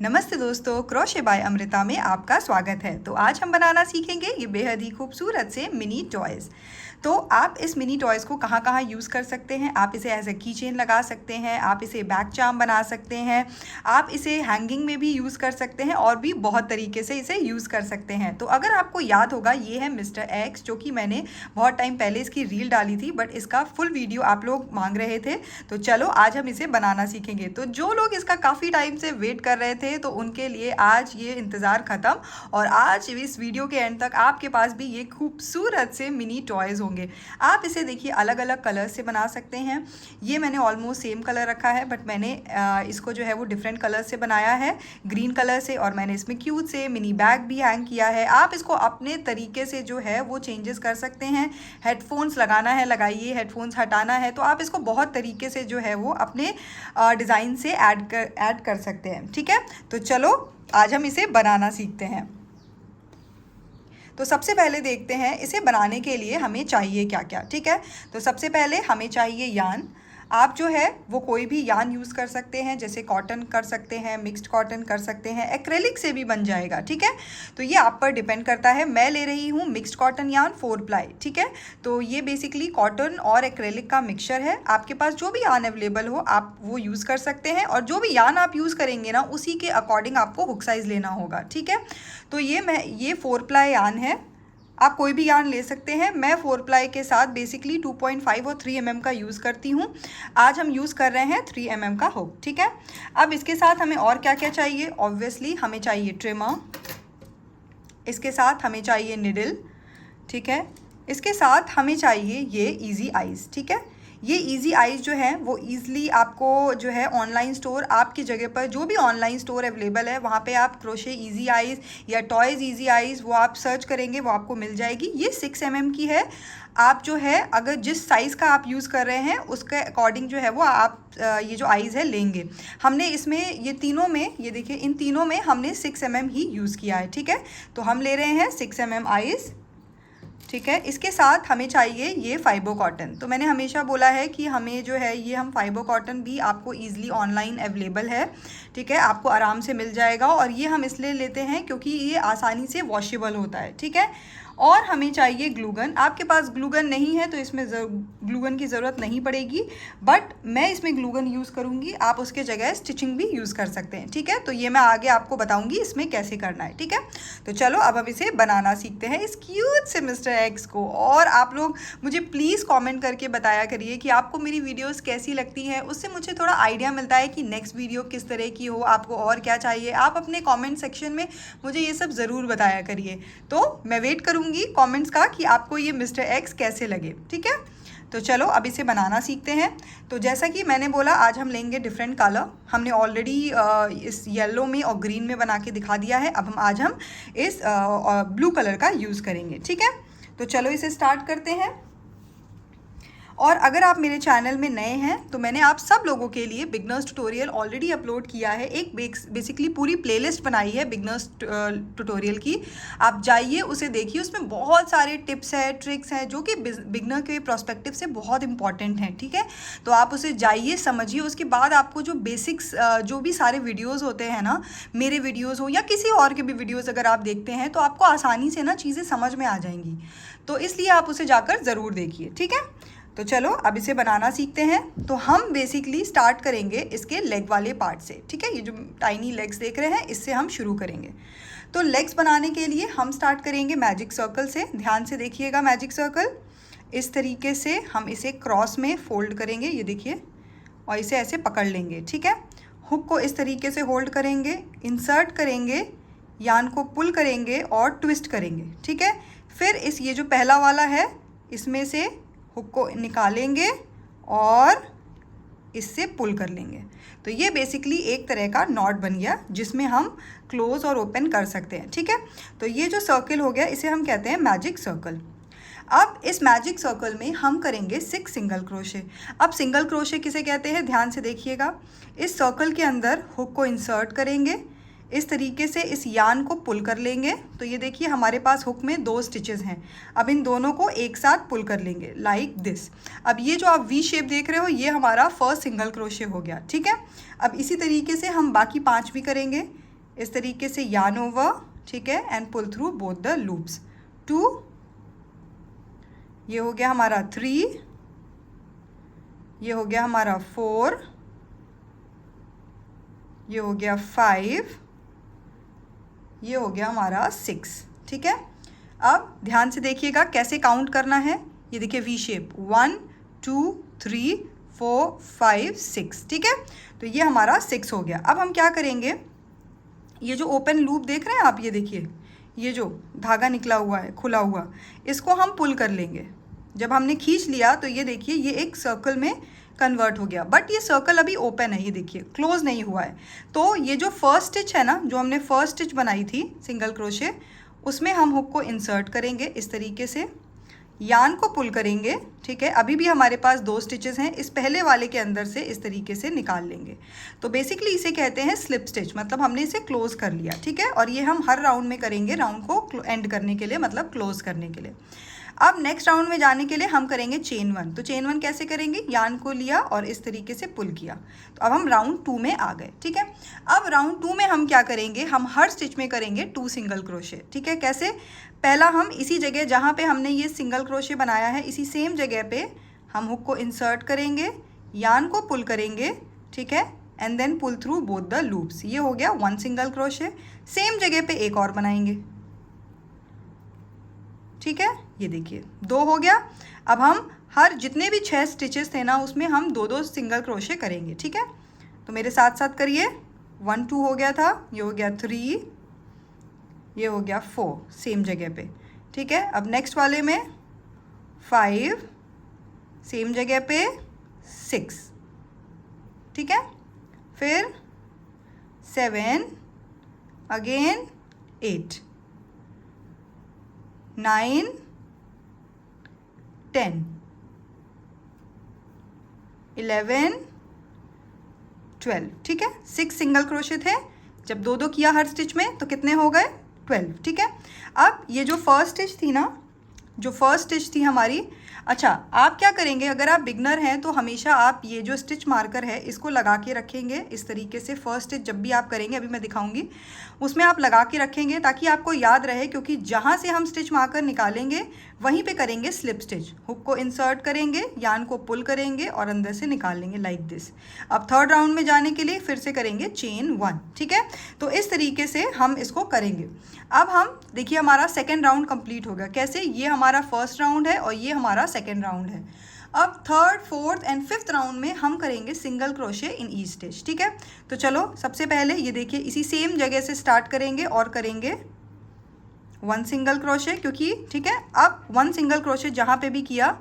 नमस्ते दोस्तों, crochet bye Amrita में आपका स्वागत है। तो आज हम बनाना सीखेंगे ये बेहद ही खूबसूरत से मिनी टॉयज़। तो आप इस मिनी टॉयज़ को कहाँ कहाँ यूज़ कर सकते हैं। आप इसे एज ए की चेन लगा सकते हैं, आप इसे बैग चार्म बना सकते हैं, आप इसे हैंगिंग में भी यूज़ कर सकते हैं और भी बहुत तरीके से इसे यूज़ कर सकते हैं। तो अगर आपको याद होगा, ये है मिस्टर एक्स, जो कि मैंने बहुत टाइम पहले इसकी रील डाली थी, बट इसका फुल वीडियो आप लोग मांग रहे थे। तो चलो आज हम इसे बनाना सीखेंगे। तो जो लोग इसका काफ़ी टाइम से वेट कर रहे थे तो उनके लिए आज ये इंतज़ार ख़त्म, और आज इस वीडियो के एंड तक आपके पास भी ये खूबसूरत से मिनी टॉयज़ होंगे। आप इसे देखिए अलग अलग कलर से बना सकते हैं। ये मैंने ऑलमोस्ट सेम कलर रखा है, बट मैंने इसको जो है वो डिफरेंट कलर से बनाया है, ग्रीन कलर से, और मैंने इसमें क्यूट से मिनी बैग भी हैंग किया है। आप इसको अपने तरीके से जो है वो चेंजेस कर सकते हैं। हेडफोन्स लगाना है लगाइए, हेडफोन्स हटाना है तो आप इसको बहुत तरीके से जो है वो अपने डिज़ाइन से ऐड कर सकते हैं। ठीक है, तो चलो आज हम इसे बनाना सीखते हैं। तो सबसे पहले देखते हैं इसे बनाने के लिए हमें चाहिए क्या क्या। ठीक है, तो सबसे पहले हमें चाहिए यान। आप जो है वो कोई भी यान यूज़ कर सकते हैं, जैसे कॉटन कर सकते हैं, मिक्स्ड कॉटन कर सकते हैं, एक्रेलिक से भी बन जाएगा। ठीक है, तो ये आप पर डिपेंड करता है। मैं ले रही हूँ मिक्स्ड कॉटन यान 4 प्लाई। ठीक है, तो ये बेसिकली कॉटन और एक्रेलिक का मिक्सचर है। आपके पास जो भी यान अवेलेबल हो आप वो यूज़ कर सकते हैं, और जो भी यान आप यूज़ करेंगे ना उसी के अकॉर्डिंग आपको हुक साइज़ लेना होगा। ठीक है, तो ये 4 प्लाई यान है। आप कोई भी यार्न ले सकते हैं। मैं 4 प्लाई के साथ बेसिकली 2.5 और 3 mm का यूज़ करती हूँ। आज हम यूज़ कर रहे हैं 3 mm का हुक। ठीक है, अब इसके साथ हमें और क्या क्या चाहिए। ऑब्वियसली हमें चाहिए ट्रिमर, इसके साथ हमें चाहिए निडल। ठीक है, इसके साथ हमें चाहिए ये इजी आइज़। ठीक है, ये इजी आइज़ जो है वो ईज़िली आपको जो है ऑनलाइन स्टोर, आपकी जगह पर जो भी ऑनलाइन स्टोर अवेलेबल है वहाँ पे आप क्रोशे इजी आइज़ या टॉयज़ इजी आइज़ वो आप सर्च करेंगे, वो आपको मिल जाएगी। ये 6 mm की है। आप जो है अगर जिस साइज़ का आप यूज़ कर रहे हैं उसके अकॉर्डिंग जो है वो आप ये जो आइज़ है लेंगे। हमने इसमें ये तीनों में, ये देखिए इन तीनों में हमने 6 mm ही यूज़ किया है। ठीक है, तो हम ले रहे हैं 6 mm आइज़। ठीक है, इसके साथ हमें चाहिए ये फाइबर कॉटन। तो मैंने हमेशा बोला है कि हमें जो है ये हम फाइबर कॉटन भी आपको ईज़िली ऑनलाइन अवेलेबल है। ठीक है, आपको आराम से मिल जाएगा, और ये हम इसलिए लेते हैं क्योंकि ये आसानी से वॉशेबल होता है। ठीक है, और हमें चाहिए ग्लूगन। आपके पास ग्लूगन नहीं है तो इसमें ग्लूगन की ज़रूरत नहीं पड़ेगी, बट मैं इसमें ग्लूगन यूज़ करूँगी। आप उसके जगह स्टिचिंग भी यूज़ कर सकते हैं। ठीक है, तो ये मैं आगे आपको बताऊँगी इसमें कैसे करना है। ठीक है, तो चलो अब हम इसे बनाना सीखते हैं, इस क्यूट से मिस्टर एक्स को। और आप लोग मुझे प्लीज़ कमेंट करके बताया करिए कि आपको मेरी वीडियोस कैसी लगती हैं। उससे मुझे थोड़ा आइडिया मिलता है कि नेक्स्ट वीडियो किस तरह की हो, आपको और क्या चाहिए। आप अपने कमेंट सेक्शन में मुझे ये सब ज़रूर बताया करिए। तो मैं वेट करूँगी कमेंट्स का कि आपको ये मिस्टर एक्स कैसे लगे। ठीक है, तो चलो अब इसे बनाना सीखते हैं। तो जैसा कि मैंने बोला आज हम लेंगे डिफरेंट कलर। हमने ऑलरेडी इस येलो में और ग्रीन में बना के दिखा दिया है। अब आज हम इस ब्लू कलर का यूज़ करेंगे। ठीक है, तो चलो इसे स्टार्ट करते हैं। और अगर आप मेरे चैनल में नए हैं तो मैंने आप सब लोगों के लिए बिगनर्स ट्यूटोरियल ऑलरेडी अपलोड किया है। एक बेसिकली पूरी प्लेलिस्ट बनाई है बिगनर्स ट्यूटोरियल की। आप जाइए उसे देखिए, उसमें बहुत सारे टिप्स हैं, ट्रिक्स हैं जो कि बिगनर के प्रोस्पेक्टिव से बहुत इंपॉर्टेंट हैं। ठीक है, तो आप उसे जाइए, समझिए। उसके बाद आपको जो बेसिक्स जो भी सारे वीडियोज़ होते हैं ना, मेरे वीडियोज़ हो या किसी और के भी वीडियोज़ अगर आप देखते हैं तो आपको आसानी से ना चीज़ें समझ में आ जाएंगी। तो इसलिए आप उसे जाकर ज़रूर देखिए। ठीक है, तो चलो अब इसे बनाना सीखते हैं। तो हम बेसिकली स्टार्ट करेंगे इसके लेग वाले पार्ट से। ठीक है, ये जो टाइनी लेग्स देख रहे हैं इससे हम शुरू करेंगे। तो लेग्स बनाने के लिए हम स्टार्ट करेंगे मैजिक सर्कल से। ध्यान से देखिएगा, मैजिक सर्कल इस तरीके से हम इसे क्रॉस में फोल्ड करेंगे, ये देखिए, और इसे ऐसे पकड़ लेंगे। ठीक है, हुक को इस तरीके से होल्ड करेंगे, इंसर्ट करेंगे, यान को पुल करेंगे और ट्विस्ट करेंगे। ठीक है, फिर ये जो पहला वाला है इसमें से हुक को निकालेंगे और इससे पुल कर लेंगे। तो ये बेसिकली एक तरह का नॉट बन गया जिसमें हम क्लोज और ओपन कर सकते हैं। ठीक है, तो ये जो सर्कल हो गया इसे हम कहते हैं मैजिक सर्कल। अब इस मैजिक सर्कल में हम करेंगे 6 सिंगल क्रोशे। अब सिंगल क्रोशे किसे कहते हैं, ध्यान से देखिएगा। इस सर्कल के अंदर हुक को इंसर्ट करेंगे, इस तरीके से इस यान को पुल कर लेंगे। तो ये देखिए हमारे पास हुक में 2 स्टिचेस हैं। अब इन दोनों को एक साथ पुल कर लेंगे लाइक दिस। अब ये जो आप वी शेप देख रहे हो ये हमारा फर्स्ट सिंगल क्रोशे हो गया। ठीक है, अब इसी तरीके से हम बाकी 5 भी करेंगे। इस तरीके से yarn over, ठीक है, and pull through both the loops. 2, ये हो गया हमारा 3, ये हो गया हमारा 4, ये हो गया 5, ये हो गया हमारा 6, ठीक है। अब ध्यान से देखिएगा कैसे काउंट करना है। ये देखिए वी शेप, 1 2 3 4 5 6, ठीक है। तो ये हमारा 6 हो गया। अब हम क्या करेंगे, ये जो ओपन लूप देख रहे हैं आप, ये देखिए ये जो धागा निकला हुआ है खुला हुआ, इसको हम पुल कर लेंगे। जब हमने खींच लिया तो ये देखिए ये एक सर्कल में कन्वर्ट हो गया, बट ये सर्कल अभी ओपन है, ये देखिए क्लोज नहीं हुआ है। तो ये जो फर्स्ट स्टिच है ना, जो हमने फर्स्ट स्टिच बनाई थी सिंगल क्रोशे, उसमें हम हुक को इंसर्ट करेंगे इस तरीके से, यान को पुल करेंगे, ठीक है। अभी भी हमारे पास 2 स्टिचेस हैं, इस पहले वाले के अंदर से इस तरीके से निकाल लेंगे। तो बेसिकली इसे कहते हैं स्लिप स्टिच, मतलब हमने इसे क्लोज कर लिया, ठीक है। और ये हम हर राउंड में करेंगे, राउंड को एंड करने के लिए, मतलब क्लोज करने के लिए। अब नेक्स्ट राउंड में जाने के लिए हम करेंगे चेन 1। तो चेन 1 कैसे करेंगे, यान को लिया और इस तरीके से पुल किया। तो अब हम राउंड 2 में आ गए, ठीक है। अब राउंड 2 में हम क्या करेंगे, हम हर स्टिच में करेंगे 2 सिंगल क्रोशे, ठीक है। कैसे, पहला हम इसी जगह जहाँ पे हमने ये सिंगल क्रोशे बनाया है, इसी सेम जगह पे हम हुक को इंसर्ट करेंगे, यान को पुल करेंगे, ठीक है, and then pull through both the loops. ये हो गया 1 सिंगल क्रोशे। सेम जगह पे एक और बनाएंगे, ठीक है, ये देखिए 2 हो गया। अब हम हर जितने भी 6 स्टिचेस थे ना, उसमें हम 2-2 सिंगल क्रोशे करेंगे, ठीक है। तो मेरे साथ साथ करिए, 1 2 हो गया था, ये हो गया 3, ये हो गया 4 सेम जगह पे, ठीक है। अब नेक्स्ट वाले में 5 सेम जगह पे 6, ठीक है, फिर 7 अगेन 8 9 10 11 12, ठीक है। 6 सिंगल क्रोशे थे, जब 2-2 किया हर स्टिच में तो कितने हो गए, 12, ठीक है। अब ये जो फर्स्ट स्टिच थी ना, जो फर्स्ट स्टिच थी हमारी, अच्छा आप क्या करेंगे, अगर आप बिगनर हैं तो हमेशा आप ये जो स्टिच मार्कर है इसको लगा के रखेंगे इस तरीके से। फर्स्ट स्टिच जब भी आप करेंगे, अभी मैं दिखाऊंगी, उसमें आप लगा के रखेंगे ताकि आपको याद रहे, क्योंकि जहाँ से हम स्टिच मार्कर निकालेंगे वहीं पे करेंगे स्लिप स्टिच। हुक को इंसर्ट करेंगे, यान को पुल करेंगे और अंदर से निकाल लेंगे लाइक दिस। अब थर्ड राउंड में जाने के लिए फिर से करेंगे चेन 1, ठीक है। तो इस तरीके से हम इसको करेंगे। अब हम देखिए हमारा सेकेंड राउंड कंप्लीट हो गया। कैसे, ये हमारा फर्स्ट राउंड है और ये हमारा सेकेंड राउंड है। अब third, fourth and fifth round में हम करेंगे single crochet in each stitch, ठीक है। तो चलो सबसे पहले ये देखिए इसी सेम जगह से स्टार्ट करेंगे और करेंगे 1 सिंगल क्रोशे, क्योंकि ठीक है, अब 1 सिंगल क्रोशे जहाँ पे भी किया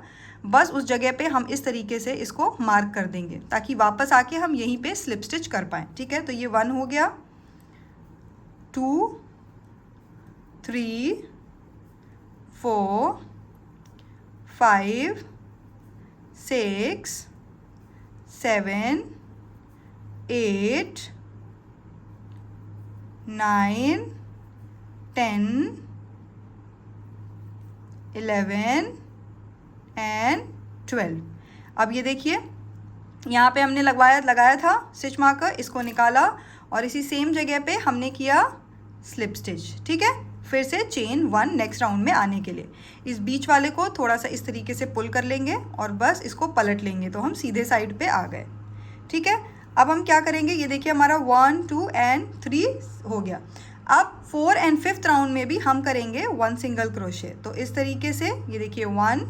बस उस जगह पे हम इस तरीके से इसको मार्क कर देंगे ताकि वापस आके हम यहीं पे स्लिप स्टिच कर पाएँ, ठीक है। तो ये 1 हो गया, 2 3 4 5 6 7 8 9 10 11 एंड 12। अब ये देखिए यहाँ पे हमने लगाया था स्टिच मार्कर, इसको निकाला और इसी सेम जगह पे हमने किया स्लिप स्टिच, ठीक है। फिर से चेन 1 नेक्स्ट राउंड में आने के लिए इस बीच वाले को थोड़ा सा इस तरीके से पुल कर लेंगे और बस इसको पलट लेंगे तो हम सीधे साइड पे आ गए, ठीक है। अब हम क्या करेंगे, ये देखिए हमारा 1 2 एंड 3 हो गया। अब 4 एंड 5th राउंड में भी हम करेंगे 1 सिंगल क्रोशे। तो इस तरीके से ये देखिए 1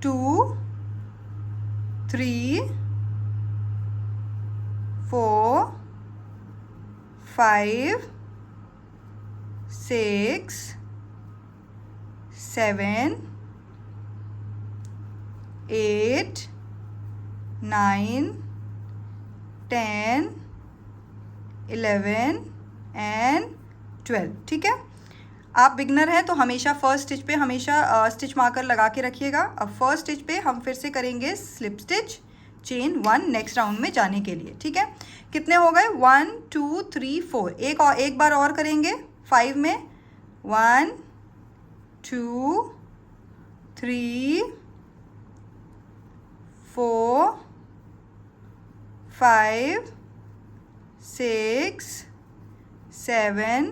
2 3 4 5 6 7 8 9 10 11 एंड 12, ठीक है। आप बिगनर हैं तो हमेशा फर्स्ट स्टिच पे हमेशा स्टिच मार्कर लगा के रखिएगा। अब फर्स्ट स्टिच पे हम फिर से करेंगे slip stitch chain 1 next round में जाने के लिए, ठीक है। कितने हो गए, 1 2 3 4, एक बार और करेंगे 5 में, 1 2 3 4 5 6 7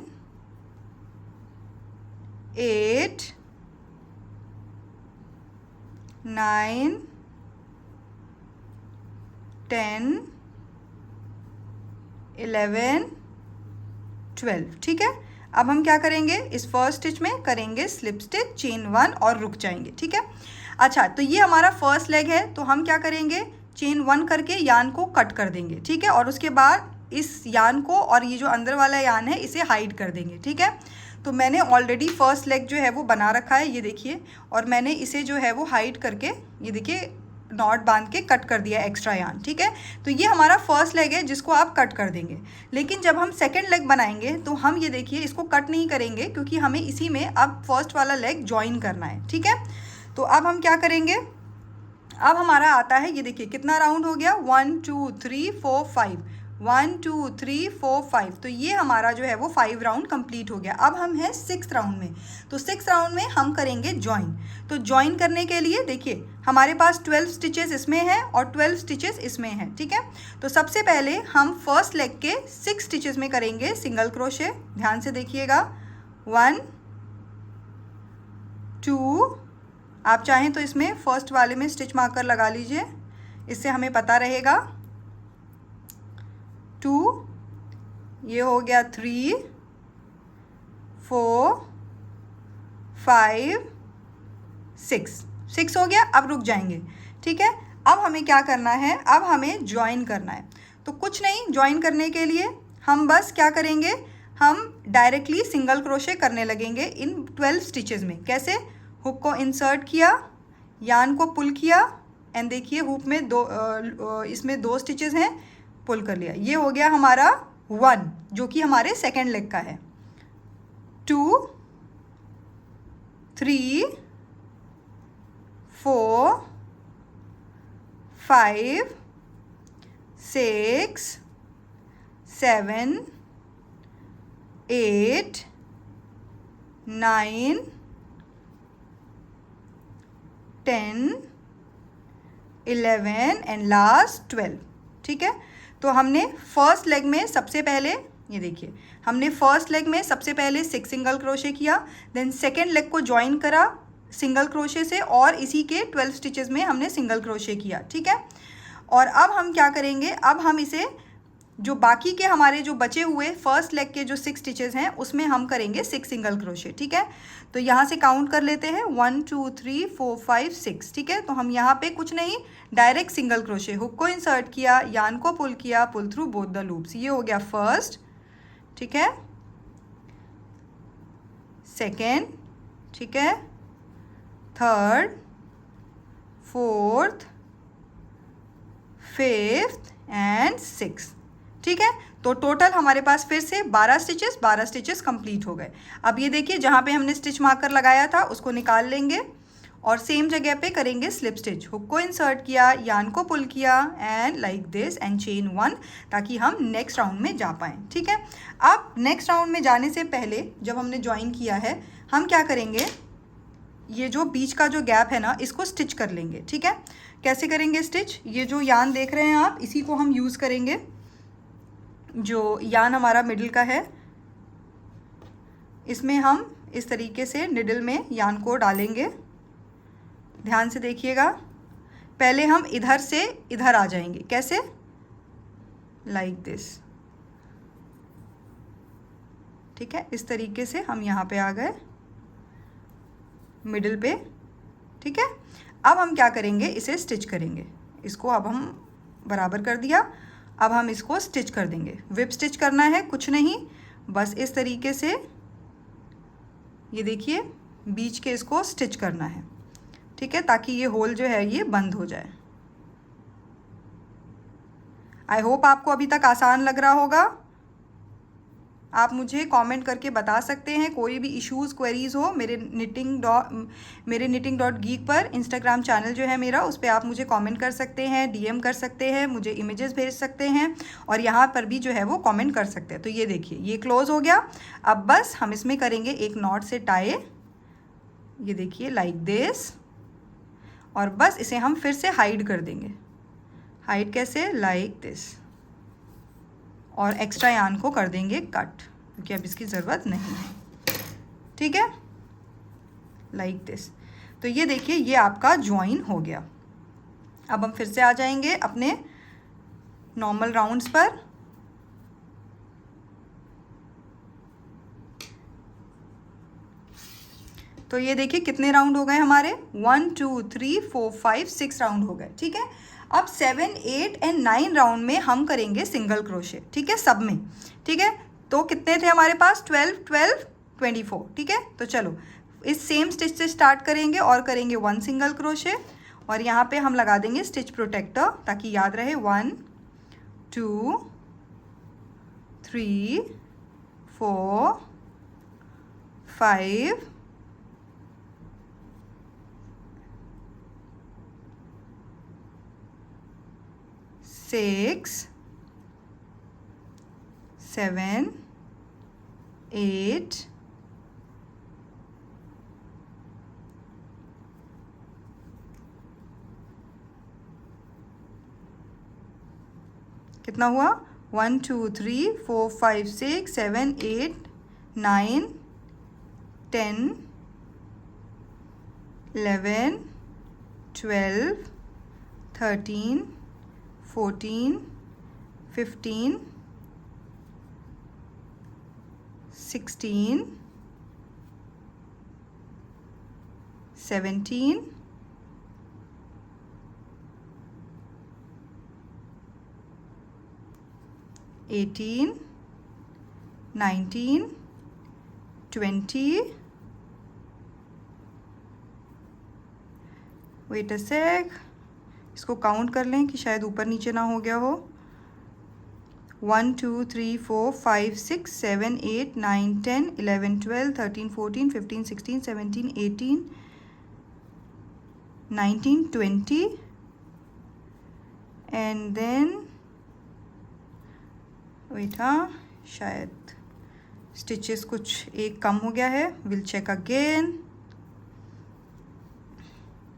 8 9 10 11 12। ठीक है, अब हम क्या करेंगे, इस फर्स्ट स्टिच में करेंगे स्लिप स्टिच, चेन 1 और रुक जाएंगे। ठीक है, अच्छा, तो ये हमारा फर्स्ट लेग है, तो हम क्या करेंगे, चेन 1 करके यान को कट कर देंगे। ठीक है, और उसके बाद इस यान को और ये जो अंदर वाला यान है इसे हाइड कर देंगे। ठीक है, तो मैंने ऑलरेडी फर्स्ट लेग जो है वो बना रखा है, ये देखिए, और मैंने इसे जो है वो हाइड करके, ये देखिए, नॉट बांध के कट कर दिया एक्स्ट्रा यान। ठीक है, तो ये हमारा फर्स्ट लेग है जिसको आप कट कर देंगे। लेकिन जब हम सेकंड लेग बनाएंगे तो हम ये देखिए इसको कट नहीं करेंगे, क्योंकि हमें इसी में अब फर्स्ट वाला लेग ज्वाइन करना है। ठीक है, तो अब हम क्या करेंगे, अब हमारा आता है, ये देखिए कितना राउंड हो गया, 1 2 3 4 5, 1 2 3 4 5, तो ये हमारा जो है वो 5 राउंड कंप्लीट हो गया। अब हम हैं 6th राउंड में, तो 6th राउंड में हम करेंगे ज्वाइन। तो ज्वाइन करने के लिए देखिए हमारे पास 12 स्टिचेस इसमें हैं और 12 स्टिचेस इसमें हैं। ठीक है, तो सबसे पहले हम फर्स्ट लेग के 6 स्टिचेस में करेंगे सिंगल क्रोशे। ध्यान से देखिएगा, 1 2, आप चाहें तो इसमें फर्स्ट वाले में स्टिच मार्कर लगा लीजिए, इससे हमें पता रहेगा। 2, ये हो गया 3 4 5 6 हो गया। अब रुक जाएंगे। ठीक है, अब हमें क्या करना है, अब हमें ज्वाइन करना है। तो कुछ नहीं, ज्वाइन करने के लिए हम बस क्या करेंगे, हम डायरेक्टली सिंगल क्रोशे करने लगेंगे इन 12 स्टिचेस में। कैसे, हुक को इंसर्ट किया, यान को पुल किया, एंड देखिए हुक में इसमें 2 स्टिचेस हैं, पुल कर लिया। ये हो गया हमारा 1, जो कि हमारे सेकेंड लेग का है। 2 3 4 5 6 7 8 9 10 11 एंड लास्ट 12। ठीक है, तो हमने फर्स्ट लेग में सबसे पहले, ये देखिए, हमने फर्स्ट लेग में सबसे पहले 6 सिंगल क्रोशे किया, देन सेकेंड लेग को ज्वाइन करा सिंगल क्रोशे से, और इसी के 12 स्टिचेस में हमने सिंगल क्रोशे किया। ठीक है, और अब हम क्या करेंगे, अब हम इसे जो बाकी के हमारे जो बचे हुए फर्स्ट लेग के जो 6 स्टिचेस हैं उसमें हम करेंगे 6 सिंगल क्रोशे। ठीक है, तो यहाँ से काउंट कर लेते हैं, 1 2 3 4 5 6। ठीक है, तो हम यहाँ पे कुछ नहीं, डायरेक्ट सिंगल क्रोशे, हुक को इंसर्ट किया, यान को पुल किया, pull through both the loops. ये हो गया फर्स्ट। ठीक है, सेकेंड, ठीक है, third, fourth, 5th and 6th। ठीक है, तो टोटल हमारे पास फिर से 12 स्टिचेस कंप्लीट हो गए। अब ये देखिए, जहाँ पे हमने स्टिच मार्कर लगाया था उसको निकाल लेंगे और सेम जगह पे करेंगे स्लिप स्टिच। हुक को इंसर्ट किया, यान को पुल किया, and like this, and chain 1, ताकि हम नेक्स्ट राउंड में जा पाएँ। ठीक है, अब नेक्स्ट राउंड में जाने से पहले जब हमने ज्वाइन किया है, हम क्या करेंगे, ये जो बीच का जो गैप है ना, इसको स्टिच कर लेंगे। ठीक है, कैसे करेंगे स्टिच, ये जो यान देख रहे हैं आप, इसी को हम यूज़ करेंगे। जो यान हमारा मिडिल का है, इसमें हम इस तरीके से निडल में यान को डालेंगे। ध्यान से देखिएगा, पहले हम इधर से इधर आ जाएंगे। कैसे, लाइक दिस। ठीक है, इस तरीके से हम यहाँ पे आ गए मिडिल पे। ठीक है, अब हम क्या करेंगे, इसे स्टिच करेंगे। इसको अब हम बराबर कर दिया, अब हम इसको स्टिच कर देंगे। विप स्टिच करना है, कुछ नहीं, बस इस तरीके से, ये देखिए, बीच के इसको स्टिच करना है। ठीक है, ताकि ये होल जो है ये बंद हो जाए। आई होप आपको अभी तक आसान लग रहा होगा। आप मुझे कमेंट करके बता सकते हैं, कोई भी इश्यूज़ क्वेरीज़ हो, मेरे knitting.geek पर इंस्टाग्राम चैनल जो है मेरा, उस पर आप मुझे कमेंट कर सकते हैं, DM कर सकते हैं, मुझे इमेजेस भेज सकते हैं, और यहाँ पर भी जो है वो कमेंट कर सकते हैं। तो ये देखिए, ये क्लोज़ हो गया। अब बस हम इसमें करेंगे एक नॉट से टाई, ये देखिए, लाइक दिस, और बस इसे हम फिर से हाइड कर देंगे। हाइड कैसे, लाइक दिस, और एक्स्ट्रा यान को कर देंगे कट। क्योंकि अब इसकी ज़रूरत नहीं है। ठीक है, लाइक दिस। तो ये देखिए, ये आपका ज्वाइन हो गया। अब हम फिर से आ जाएंगे अपने नॉर्मल राउंड्स पर। तो ये देखिए कितने राउंड हो गए हमारे, 1 2 3 4 5 6 राउंड हो गए। ठीक है, अब 7 8 एंड 9 राउंड में हम करेंगे सिंगल क्रोशे। ठीक है, सब में। ठीक है, तो कितने थे हमारे पास, 12 12 24। ठीक है, तो चलो इस सेम स्टिच से स्टार्ट करेंगे और करेंगे 1 सिंगल क्रोशे, और यहाँ पे हम लगा देंगे स्टिच प्रोटेक्टर ताकि याद रहे। 1 2 3 4 5 6 7 8 कितना हुआ, 1 2 3 4 5 6 7 8 9 10 11 12 13 14 15 16 17 18 19 20 वेट अ सेक, इसको काउंट कर लें कि शायद ऊपर नीचे ना हो गया हो। 1 2 3 4 5 6 7 8 9 10 11 12 13 14 15 16 17 18 19 20 एंड देन वेट, हाँ शायद स्टिचेस कुछ एक कम हो गया है, विल चेक अगेन,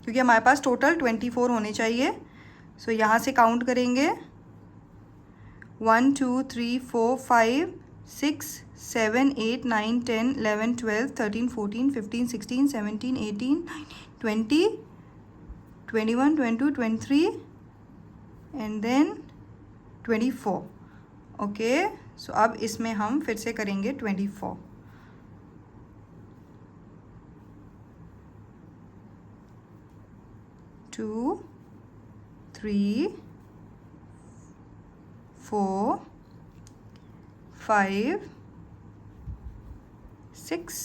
क्योंकि हमारे पास टोटल 24 होने चाहिए। सो यहाँ से काउंट करेंगे 1 2 3 4 5 6 7 8 9 10 11 12 13 14 15 16 17 18 19 20 21 22 23 एंड देन 24। ओके, सो अब इसमें हम फिर से करेंगे 24। टू 3 4 5 6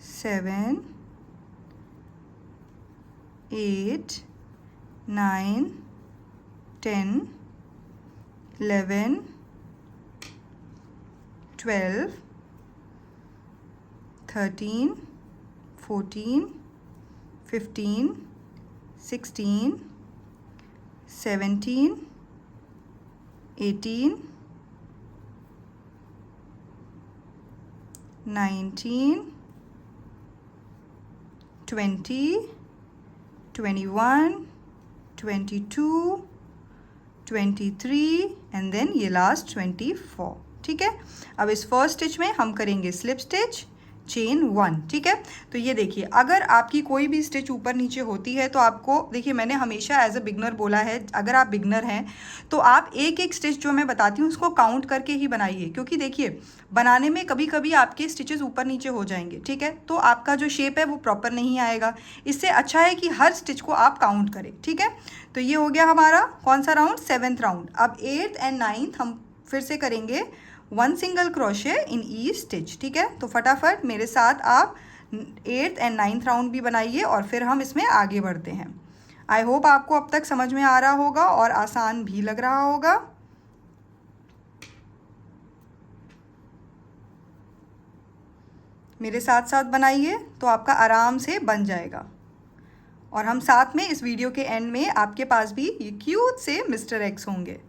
7 8 9 10 11 12 13 14 15 16 17 18 19 20 21 22 23 एंड देन ये लास्ट 24। ठीक है, अब इस फर्स्ट स्टिच में हम करेंगे स्लिप स्टिच चेन 1। ठीक है, तो ये देखिए, अगर आपकी कोई भी स्टिच ऊपर नीचे होती है तो आपको देखिए, मैंने हमेशा एज अ बिगनर बोला है, अगर आप बिगनर हैं तो आप एक एक स्टिच जो मैं बताती हूँ उसको काउंट करके ही बनाइए, क्योंकि देखिए बनाने में कभी कभी आपके स्टिचेस ऊपर नीचे हो जाएंगे। ठीक है, तो आपका जो शेप है वो प्रॉपर नहीं आएगा। इससे अच्छा है कि हर स्टिच को आप काउंट करें। ठीक है, तो ये हो गया हमारा कौन सा राउंड, 7th राउंड। अब 8th एंड 9th हम फिर से करेंगे 1 single crochet in each stitch. ठीक है, तो फटाफट मेरे साथ आप 8th एंड 9th राउंड भी बनाइए और फिर हम इसमें आगे बढ़ते हैं। आई होप आपको अब तक समझ में आ रहा होगा और आसान भी लग रहा होगा। मेरे साथ साथ बनाइए तो आपका आराम से बन जाएगा, और हम साथ में इस वीडियो के एंड में आपके पास भी ये क्यूट से मिस्टर एक्स होंगे।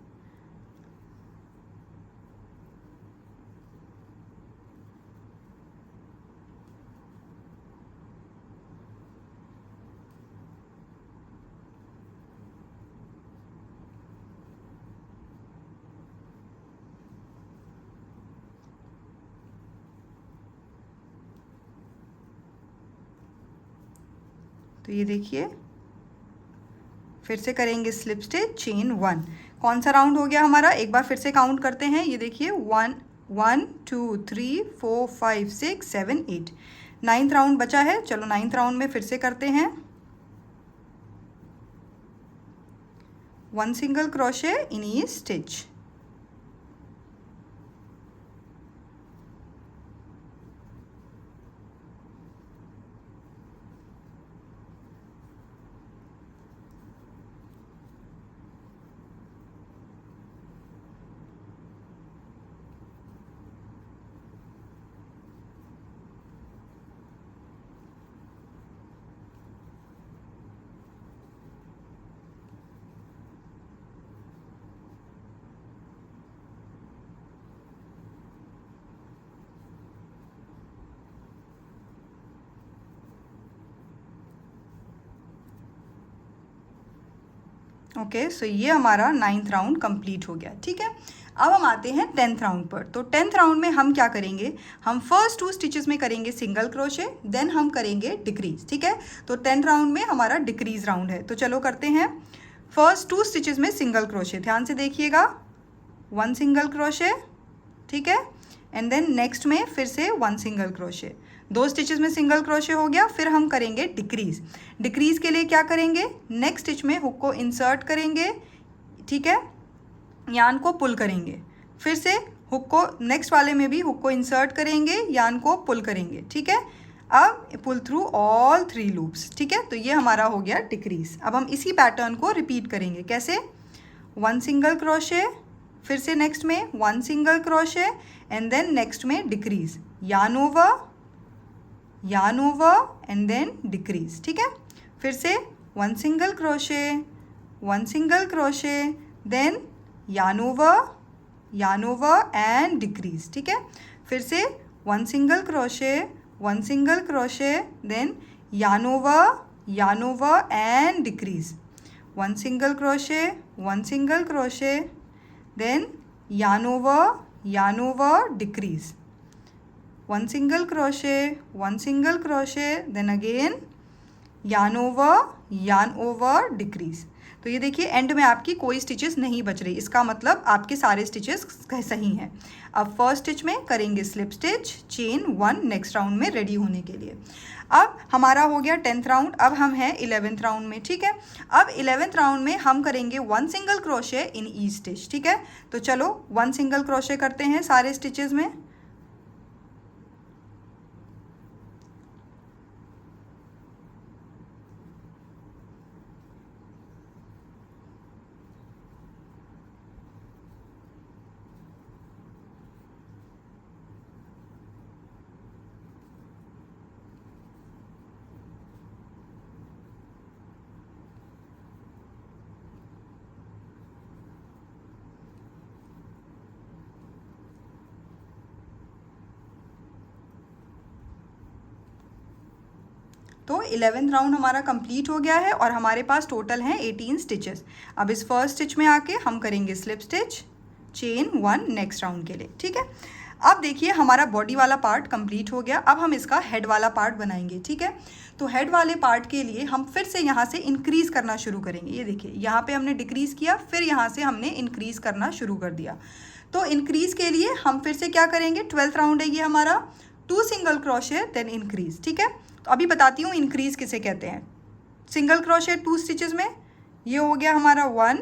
तो ये देखिए, फिर से करेंगे स्लिप स्टिच, चेन 1। कौन सा राउंड हो गया हमारा, एक बार फिर से काउंट करते हैं। ये देखिए 1 1 2 3 4 5 6 7 8, 9th राउंड बचा है। चलो 9th राउंड में फिर से करते हैं। 1 single crochet in each stitch. Okay, so ये हमारा 9th राउंड कंप्लीट हो गया। ठीक है, अब हम आते हैं 10th राउंड पर। तो 10th राउंड में हम क्या करेंगे, हम फर्स्ट 2 स्टिचेस में करेंगे सिंगल क्रोशे, देन हम करेंगे डिक्रीज। ठीक है, तो 10th राउंड में हमारा डिक्रीज राउंड है। तो चलो करते हैं। फर्स्ट 2 स्टिचेस में सिंगल क्रोशे, ध्यान से देखिएगा, 1 सिंगल क्रोशे, ठीक है, एंड देन नेक्स्ट में फिर से 1 सिंगल क्रोशे। 2 स्टिचेस में सिंगल क्रोशे हो गया। फिर हम करेंगे डिक्रीज। डिक्रीज के लिए क्या करेंगे, नेक्स्ट स्टिच में हुक को इंसर्ट करेंगे, ठीक है, यान को पुल करेंगे, फिर से हुक को नेक्स्ट वाले में भी हुक को इंसर्ट करेंगे, यान को पुल करेंगे। ठीक है, अब पुल थ्रू ऑल 3 लूप्स। ठीक है, तो ये हमारा हो गया डिक्रीज। अब हम इसी पैटर्न को रिपीट करेंगे। कैसे, 1 सिंगल क्रोशे, फिर से नेक्स्ट में 1 single crochet, and then next में decrease, yarn over and then decrease. ठीक है, फिर से 1 single crochet, 1 single crochet, then yarn over and decrease. ठीक है, फिर से 1 single crochet, 1 single crochet, then yarn over and decrease, 1 single crochet, 1 single crochet, then yarn over decrease, 1 single crochet, 1 single crochet, then again yarn over decrease. तो ये देखिए and में आपकी कोई स्टिचेस नहीं बच रही, इसका मतलब आपके सारे स्टिचेस सही हैं। अब फर्स्ट स्टिच में करेंगे slip stitch, chain 1 next round में रेडी होने के लिए। अब हमारा हो गया 10th राउंड। अब हम हैं 11th राउंड में। ठीक है, अब 11th राउंड में हम करेंगे 1 single crochet in each stitch. ठीक है, तो चलो 1 सिंगल क्रोशे करते हैं सारे स्टिचेस में। तो 11th राउंड हमारा कंप्लीट हो गया है और हमारे पास टोटल हैं 18 स्टिचेस। अब इस फर्स्ट स्टिच में आके हम करेंगे slip stitch, chain 1 next round के लिए। ठीक है, अब देखिए हमारा बॉडी वाला पार्ट कंप्लीट हो गया। अब हम इसका हेड वाला पार्ट बनाएंगे। ठीक है, तो हेड वाले पार्ट के लिए हम फिर से यहाँ से इंक्रीज़ करना शुरू करेंगे। ये देखिए यहाँ पे हमने डिक्रीज़ किया, फिर यहाँ से हमने इंक्रीज़ करना शुरू कर दिया। तो इंक्रीज़ के लिए हम फिर से क्या करेंगे, 12th राउंड है ये हमारा, 2 सिंगल क्रोशे देन इंक्रीज़। ठीक है, तो अभी बताती हूँ इंक्रीज़ किसे कहते हैं। सिंगल क्रोशे 2 स्टिचेस में, ये हो गया हमारा 1,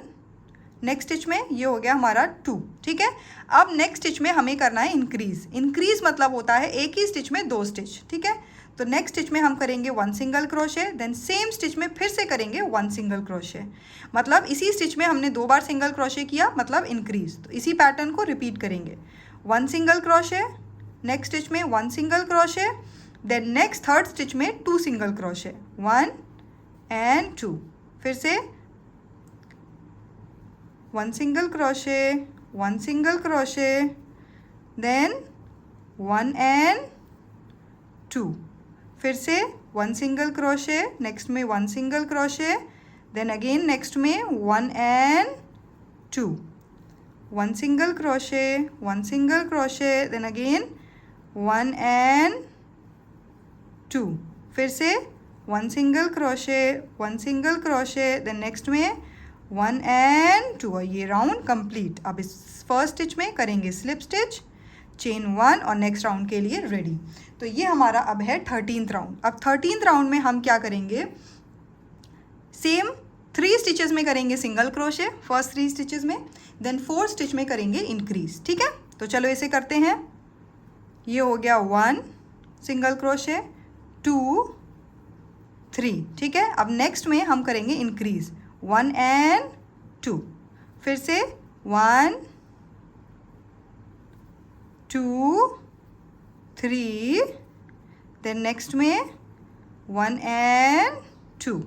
नेक्स्ट स्टिच में ये हो गया हमारा 2। ठीक है, अब नेक्स्ट स्टिच में हमें करना है इंक्रीज़। इंक्रीज़ मतलब होता है एक ही स्टिच में 2 स्टिच। ठीक है, तो नेक्स्ट स्टिच में हम करेंगे 1 single crochet, then same stitch में फिर से करेंगे 1 सिंगल क्रोशे। मतलब इसी स्टिच में हमने 2 बार सिंगल क्रोशे किया, मतलब इंक्रीज़। तो इसी पैटर्न को रिपीट करेंगे, 1 सिंगल क्रोशे, नेक्स्ट स्टिच में 1 single crochet, then next third stitch में 2 सिंगल क्रोशे, 1 एंड 2, फिर से 1 single crochet, 1 single crochet, then 1 and 2, फिर से 1 सिंगल क्रोशे, नेक्स्ट में 1 single crochet, then again next में 1 and 2, 1 single crochet, 1 single crochet, then again 1 and 2, फिर से 1 single crochet, 1 single crochet, then next में 1 and 2, और ये राउंड कंप्लीट। अब इस फर्स्ट स्टिच में करेंगे स्लिप स्टिच, चेन 1 और नेक्स्ट राउंड के लिए रेडी। तो ये हमारा अब है 13th राउंड। अब 13th राउंड में हम क्या करेंगे, सेम 3 स्टिचेस में करेंगे सिंगल क्रोशे, फर्स्ट 3 स्टिचेस में, देन 4 स्टिच में करेंगे इंक्रीज। ठीक है, तो चलो इसे करते हैं। ये हो गया 1 सिंगल क्रोशे, 2 3। ठीक है, अब नेक्स्ट में हम करेंगे इंक्रीज, 1 एंड 2, फिर से 1 2 3, देन नेक्स्ट में 1 एंड 2,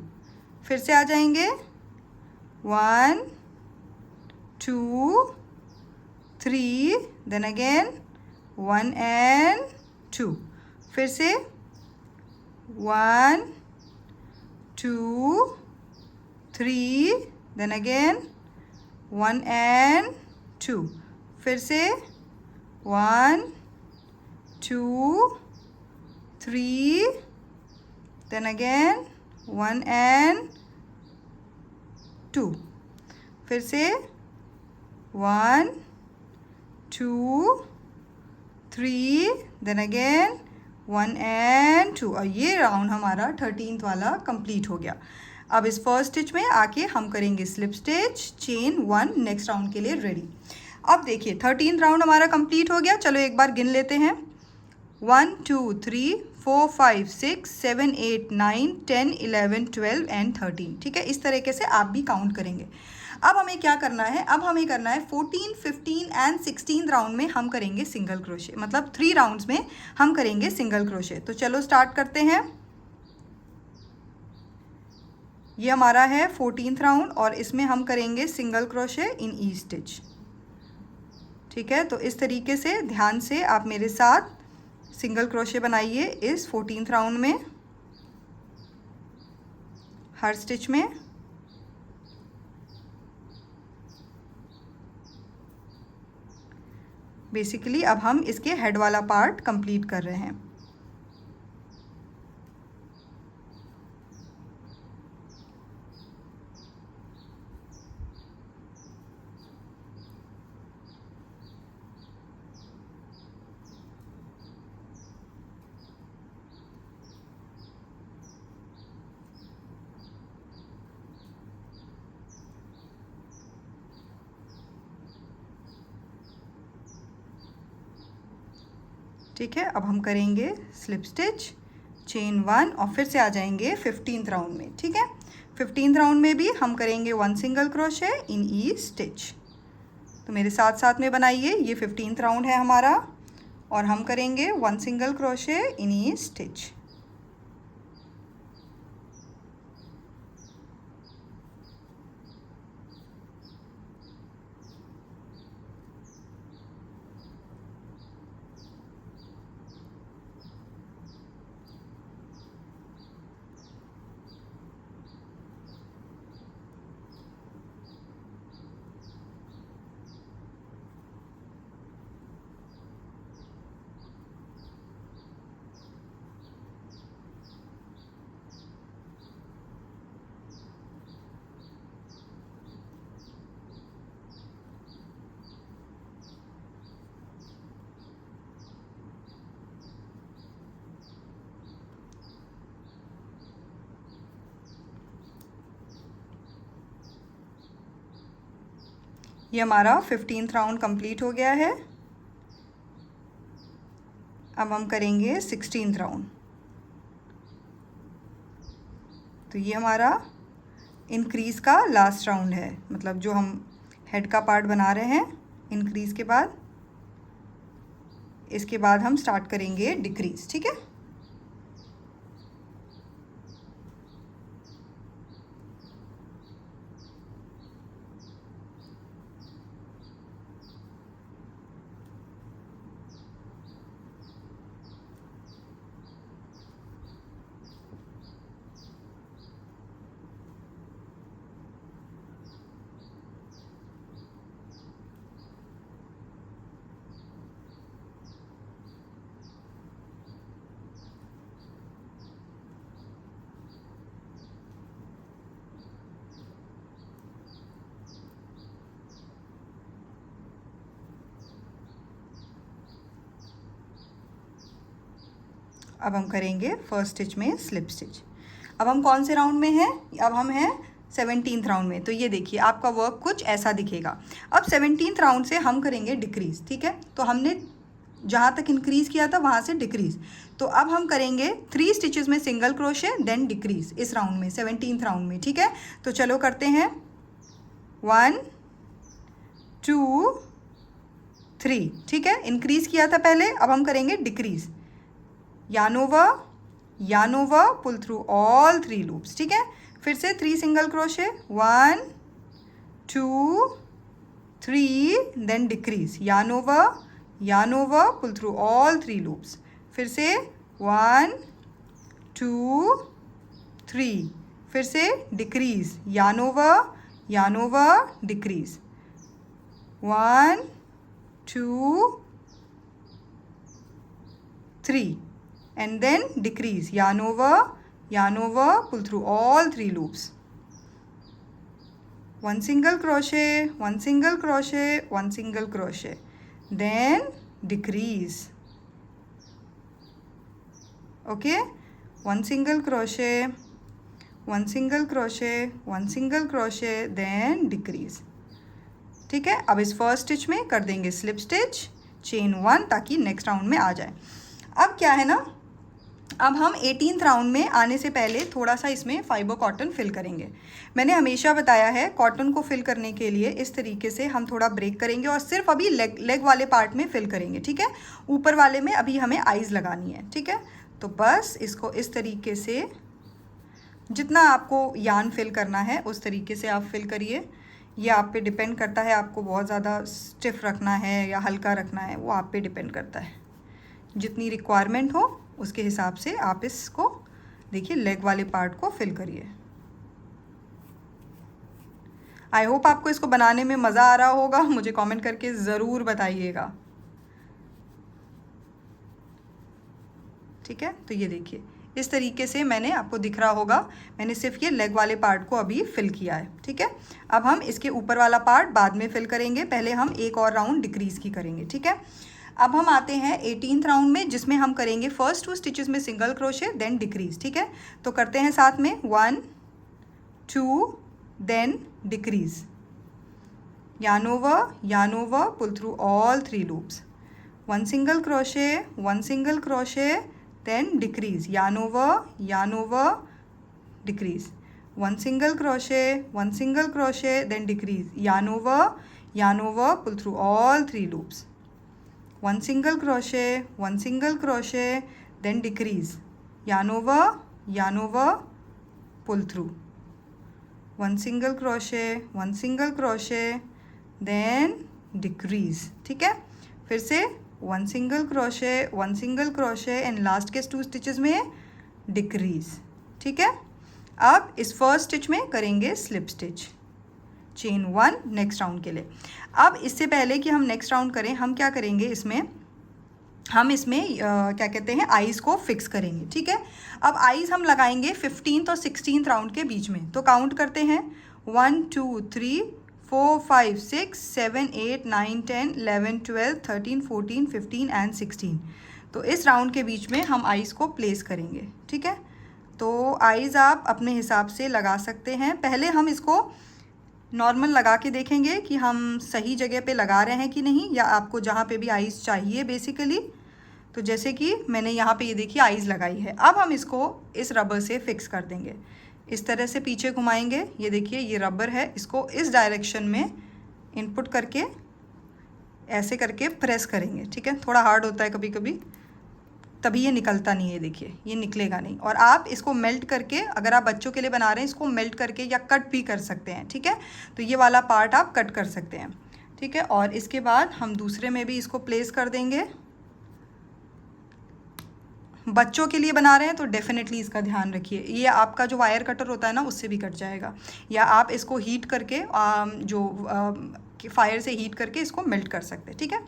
फिर से आ जाएंगे 1 2 3, देन अगेन 1 एंड 2, फिर से 1 2 3, देन अगेन 1 एंड 2, फिर से 1 2 3, then again 1 and 2, फिर से 1 2 3, then again 1 and 2, और ये राउंड हमारा 13th वाला कंप्लीट हो गया। अब इस फर्स्ट स्टिच में आके हम करेंगे slip stitch, chain 1, next round के लिए रेडी। अब देखिए 13th राउंड हमारा कंप्लीट हो गया। चलो एक बार गिन लेते हैं, 1 2 3 4 5 6 7 8 9 10 11 12 एंड 13। ठीक है, इस तरीके से आप भी काउंट करेंगे। अब हमें क्या करना है, अब हमें करना है 14 15 एंड 16 राउंड में हम करेंगे सिंगल क्रोशे, मतलब 3 राउंड्स में हम करेंगे सिंगल क्रोशे। तो चलो स्टार्ट करते हैं। ये हमारा है 14th राउंड और इसमें हम करेंगे single crochet in each stitch. ठीक है, तो इस तरीके से ध्यान से आप मेरे साथ सिंगल क्रोशे बनाइए इस 14th राउंड में, हर स्टिच में। बेसिकली अब हम इसके हेड वाला पार्ट कंप्लीट कर रहे हैं। ठीक है, अब हम करेंगे स्लिप स्टिच, चेन 1 और फिर से आ जाएंगे 15th राउंड में। ठीक है, 15th राउंड में भी हम करेंगे 1 single crochet in each stitch. तो मेरे साथ साथ में बनाइए, ये 15th राउंड है हमारा और हम करेंगे 1 single crochet in each stitch. ये हमारा 15th राउंड कंप्लीट हो गया है। अब हम करेंगे 16th राउंड। तो ये हमारा इंक्रीज़ का लास्ट राउंड है, मतलब जो हम हेड का पार्ट बना रहे हैं इंक्रीज़ के बाद, इसके बाद हम स्टार्ट करेंगे डिक्रीज़। ठीक है, अब हम करेंगे फर्स्ट स्टिच में स्लिप स्टिच। अब हम कौन से राउंड में हैं? अब हम हैं 17th राउंड में। तो ये देखिए आपका वर्क कुछ ऐसा दिखेगा। अब 17th राउंड से हम करेंगे डिक्रीज़, ठीक है। तो हमने जहाँ तक इंक्रीज़ किया था वहाँ से डिक्रीज़। तो अब हम करेंगे 3 स्टिचेस में सिंगल क्रोशे देन डिक्रीज़ इस राउंड में, 17th राउंड में, ठीक है। तो चलो करते हैं 1 2 3, ठीक है। इंक्रीज़ किया था पहले, अब हम करेंगे decrease. yarn over, pull through all 3 loops, ठीक है। फिर से 3 single crochet, 1 2 3 then decrease, yarn over, pull through all 3 loops. फिर से 1 2 3, फिर से decrease, yarn over, decrease, 1 2 3 and then decrease, yarn over, pull through all 3 loops, 1 single crochet, 1 single crochet, 1 single crochet, then decrease, okay, 1 single crochet, 1 single crochet, 1 single crochet, then decrease, ठीक है। अब इस first stitch में कर देंगे slip stitch, chain 1, ताकि next round में आ जाए। अब क्या है ना, अब हम 18th राउंड में आने से पहले थोड़ा सा इसमें फाइबर कॉटन फिल करेंगे। मैंने हमेशा बताया है कॉटन को फिल करने के लिए इस तरीके से हम थोड़ा ब्रेक करेंगे और सिर्फ अभी लेग वाले पार्ट में फिल करेंगे, ठीक है। ऊपर वाले में अभी हमें आइज़ लगानी है, ठीक है। तो बस इसको इस तरीके से जितना आपको यार्न फिल करना है उस तरीके से आप फिल करिए। ये आप पे डिपेंड करता है, आपको बहुत ज़्यादा स्टिफ रखना है या हल्का रखना है, वो आप पे डिपेंड करता है। जितनी रिक्वायरमेंट हो उसके हिसाब से आप इसको देखिए लेग वाले पार्ट को फिल करिए। आई होप आपको इसको बनाने में मज़ा आ रहा होगा, मुझे कमेंट करके ज़रूर बताइएगा, ठीक है। तो ये देखिए इस तरीके से मैंने आपको दिख रहा होगा, मैंने सिर्फ ये लेग वाले पार्ट को अभी फिल किया है, ठीक है। अब हम इसके ऊपर वाला पार्ट बाद में फिल करेंगे, पहले हम एक और राउंड डिक्रीज़ की करेंगे, ठीक है। अब हम आते हैं 18th राउंड में, जिसमें हम करेंगे फर्स्ट 2 स्टिचेस में सिंगल क्रोशे देन डिक्रीज, ठीक है। तो करते हैं साथ में 1 2 then decrease, yarn over, pull through all 3 loops, 1 single crochet, 1 single crochet, then decrease, yarn over, decrease, 1 single crochet, 1 single crochet, then decrease, yarn over, pull through all 3 loops, 1 single crochet, 1 single crochet, then decrease, yarn over, pull through, 1 single crochet, 1 single crochet, then decrease, ठीक है। फिर से 1 single crochet, 1 single crochet and last के 2 stitches में decrease, ठीक है। अब इस फर्स्ट स्टिच में करेंगे slip stitch, chain 1 next round के लिए। अब इससे पहले कि हम नेक्स्ट राउंड करें, हम क्या करेंगे इसमें, हम इसमें क्या कहते हैं आईज़ को फिक्स करेंगे, ठीक है। अब आईज़ हम लगाएंगे 15th और 16th राउंड के बीच में। तो काउंट करते हैं 1 2 3 4 5 6 7 8 9 10 11 12 13 14 15 एंड 16। तो इस राउंड के बीच में हम आईज़ को प्लेस करेंगे, ठीक है। तो आईज़ आप अपने हिसाब से लगा सकते हैं। पहले हम इसको नॉर्मल लगा के देखेंगे कि हम सही जगह पे लगा रहे हैं कि नहीं, या आपको जहाँ पे भी आईज़ चाहिए बेसिकली। तो जैसे कि मैंने यहाँ पे ये देखिए आईज़ लगाई है। अब हम इसको इस रबर से फिक्स कर देंगे, इस तरह से पीछे घुमाएंगे। ये देखिए ये रबर है, इसको इस डायरेक्शन में इनपुट करके ऐसे करके प्रेस करेंगे, ठीक है। थोड़ा हार्ड होता है कभी कभी, तभी ये निकलता नहीं है, देखिए ये निकलेगा नहीं। और आप इसको मेल्ट करके, अगर आप बच्चों के लिए बना रहे हैं, इसको मेल्ट करके या कट भी कर सकते हैं, ठीक है। तो ये वाला पार्ट आप कट कर सकते हैं, ठीक है। और इसके बाद हम दूसरे में भी इसको प्लेस कर देंगे। बच्चों के लिए बना रहे हैं तो डेफिनेटली इसका ध्यान रखिए, ये आपका जो वायर कटर होता है ना उससे भी कट जाएगा, या आप इसको हीट करके फायर से हीट करके इसको मेल्ट कर सकते हैं, ठीक है।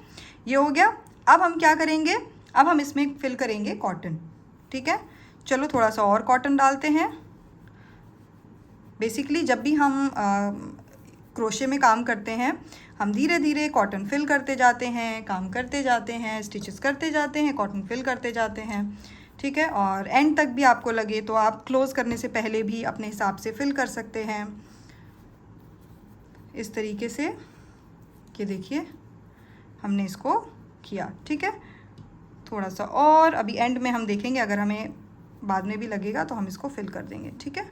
ये हो गया। अब हम क्या करेंगे, अब हम इसमें फिल करेंगे कॉटन, ठीक है। चलो थोड़ा सा और कॉटन डालते हैं। बेसिकली जब भी हम क्रोशे में काम करते हैं, हम धीरे धीरे कॉटन फिल करते जाते हैं, काम करते जाते हैं, स्टिचेस करते जाते हैं, कॉटन फिल करते जाते हैं, ठीक है। और एंड तक भी आपको लगे तो आप क्लोज़ करने से पहले भी अपने हिसाब से फिल कर सकते हैं इस तरीके से। कि देखिए हमने इसको किया, ठीक है। थोड़ा सा और अभी एंड में हम देखेंगे, अगर हमें बाद में भी लगेगा तो हम इसको फिल कर देंगे, ठीक है।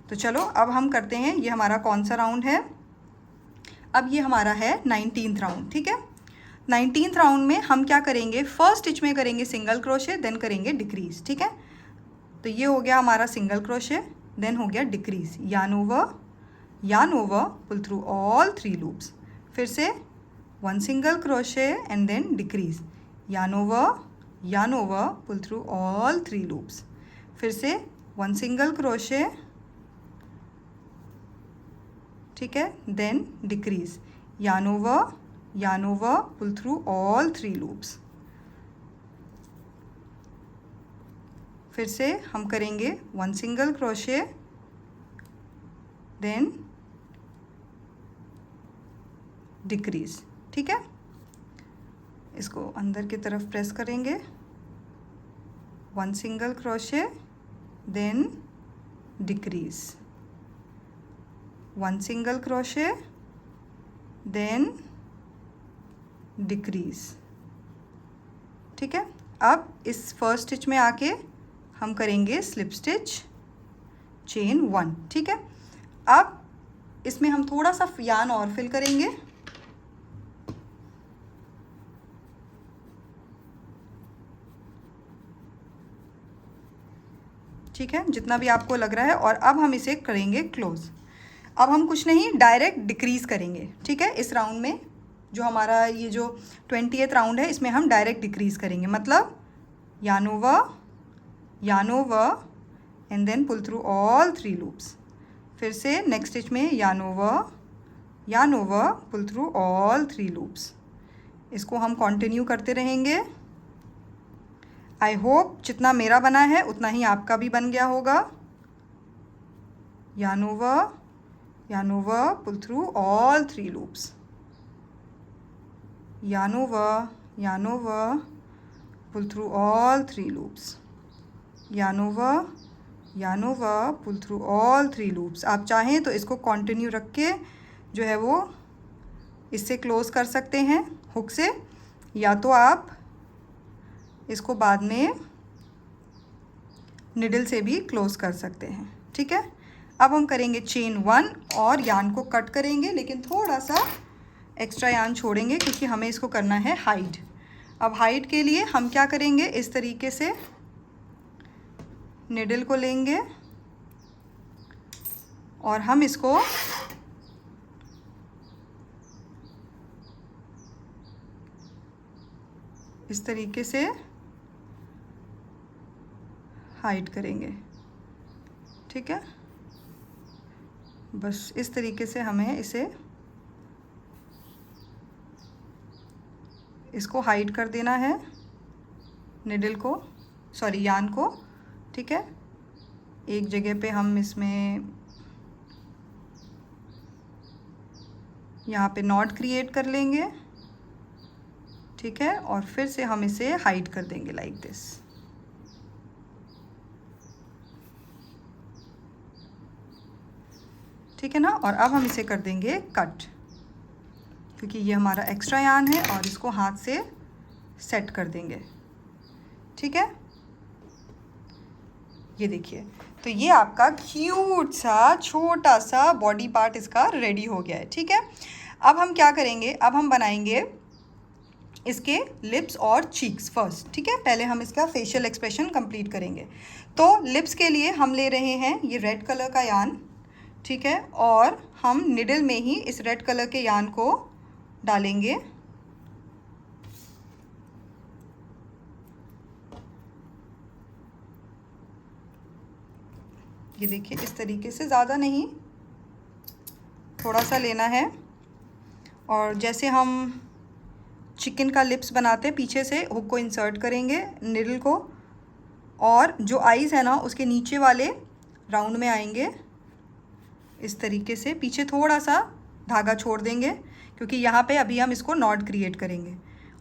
तो चलो अब हम करते हैं, ये हमारा कौन सा राउंड है, अब ये हमारा है 19th राउंड, ठीक है। 19th राउंड में हम क्या करेंगे, फर्स्ट स्टिच में करेंगे सिंगल क्रोशे, देन करेंगे डिक्रीज, ठीक है। तो ये हो गया हमारा सिंगल क्रोशे, देन हो गया decrease, yarn over, pull through all 3 loops, फिर से 1 single crochet and then decrease, yarn over, pull through all 3 loops, फिर से 1 सिंगल क्रोशे, ठीक है, then decrease, yarn over, pull through all 3 loops, फिर से हम करेंगे 1 सिंगल क्रोशे, देन डिक्रीज, ठीक है। इसको अंदर की तरफ प्रेस करेंगे, 1 single crochet, then decrease, 1 single crochet, then decrease, ठीक है। अब इस फर्स्ट स्टिच में आके हम करेंगे स्लिप स्टिच, चेन 1, ठीक है। अब इसमें हम थोड़ा सा यार्न और फिल करेंगे, ठीक है, जितना भी आपको लग रहा है। और अब हम इसे करेंगे क्लोज। अब हम कुछ नहीं, डायरेक्ट डिक्रीज़ करेंगे, ठीक है। इस राउंड में जो हमारा ये जो 20th राउंड है, इसमें हम डायरेक्ट डिक्रीज़ करेंगे, मतलब yarn over and then pull through all 3 loops, फिर से नेक्स्ट स्टिच में yarn over, pull through all 3 loops. इसको हम कंटिन्यू करते रहेंगे। आई होप जितना मेरा बना है उतना ही आपका भी बन गया होगा। Yarn over, pull through all 3 loops, yarn over, pull through all 3 loops, yarn over, pull through all 3 loops. आप चाहें तो इसको कंटिन्यू रख के जो है वो इससे क्लोज़ कर सकते हैं हुक से, या तो आप इसको बाद में निडल से भी क्लोज़ कर सकते हैं, ठीक है। अब हम करेंगे चेन 1 और यार्न को कट करेंगे, लेकिन थोड़ा सा एक्स्ट्रा यार्न छोड़ेंगे क्योंकि हमें इसको करना है हाइड। अब हाइड के लिए हम क्या करेंगे, इस तरीके से निडल को लेंगे और हम इसको इस तरीके से हाइड करेंगे, ठीक है। बस इस तरीके से हमें इसको हाइड कर देना है, निडल को, सॉरी यार्न को, ठीक है। एक जगह पे हम इसमें यहाँ पे नॉट क्रिएट कर लेंगे, ठीक है, और फिर से हम इसे हाइड कर देंगे लाइक दिस, ठीक है ना। और अब हम इसे कर देंगे कट, क्योंकि ये हमारा एक्स्ट्रा यार्न है, और इसको हाथ से सेट कर देंगे, ठीक है। ये देखिए, तो ये आपका क्यूट सा छोटा सा बॉडी पार्ट इसका रेडी हो गया है, ठीक है। अब हम क्या करेंगे, अब हम बनाएंगे इसके लिप्स और चीक्स फर्स्ट, ठीक है। पहले हम इसका फेशियल एक्सप्रेशन कंप्लीट करेंगे। तो लिप्स के लिए हम ले रहे हैं ये रेड कलर का यार्न, ठीक है, और हम निडल में ही इस रेड कलर के यार्न को डालेंगे, ये देखिए इस तरीके से, ज़्यादा नहीं, थोड़ा सा लेना है। और जैसे हम चिकन का लिप्स बनाते हैं, पीछे से हुक को इंसर्ट करेंगे निडल को, और जो आईज़ है ना उसके नीचे वाले राउंड में आएंगे इस तरीके से, पीछे थोड़ा सा धागा छोड़ देंगे क्योंकि यहाँ पे अभी हम इसको नॉट क्रिएट करेंगे।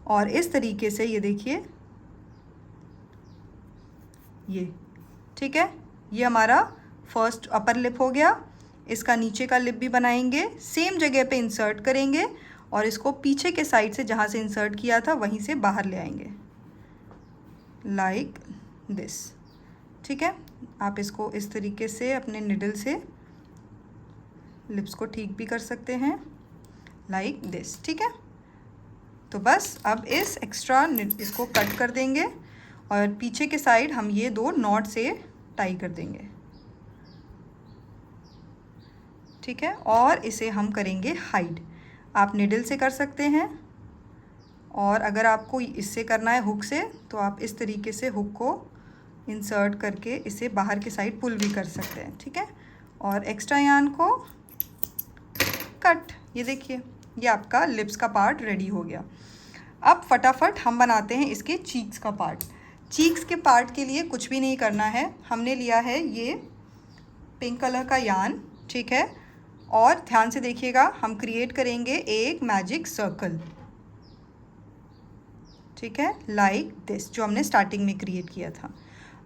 और इस तरीके से ये देखिए ये, ठीक है। ये हमारा फर्स्ट अपर लिप हो गया। इसका नीचे का लिप भी बनाएंगे, सेम जगह पे इंसर्ट करेंगे और इसको पीछे के साइड से जहाँ से इंसर्ट किया था वहीं से बाहर ले आएंगे, लाइक दिस, ठीक है। आप इसको इस तरीके से अपने निडल से लिप्स को ठीक भी कर सकते हैं, लाइक दिस, ठीक है। तो बस अब इस एक्स्ट्रा इसको कट कर देंगे और पीछे के साइड हम ये 2 नॉट से टाई कर देंगे, ठीक है। और इसे हम करेंगे हाइड। आप निडल से कर सकते हैं और अगर आपको इससे करना है हुक से तो आप इस तरीके से हुक को इंसर्ट करके इसे बाहर की साइड पुल भी कर सकते हैं, ठीक है। और एक्स्ट्रा यार्न को कट। ये देखिए, ये आपका लिप्स का पार्ट रेडी हो गया। अब फटाफट हम बनाते हैं इसके चीक्स का पार्ट। चीक्स के पार्ट के लिए कुछ भी नहीं करना है। हमने लिया है ये पिंक कलर का यार्न, ठीक है। और ध्यान से देखिएगा, हम क्रिएट करेंगे एक मैजिक सर्कल, ठीक है, लाइक दिस, जो हमने स्टार्टिंग में क्रिएट किया था।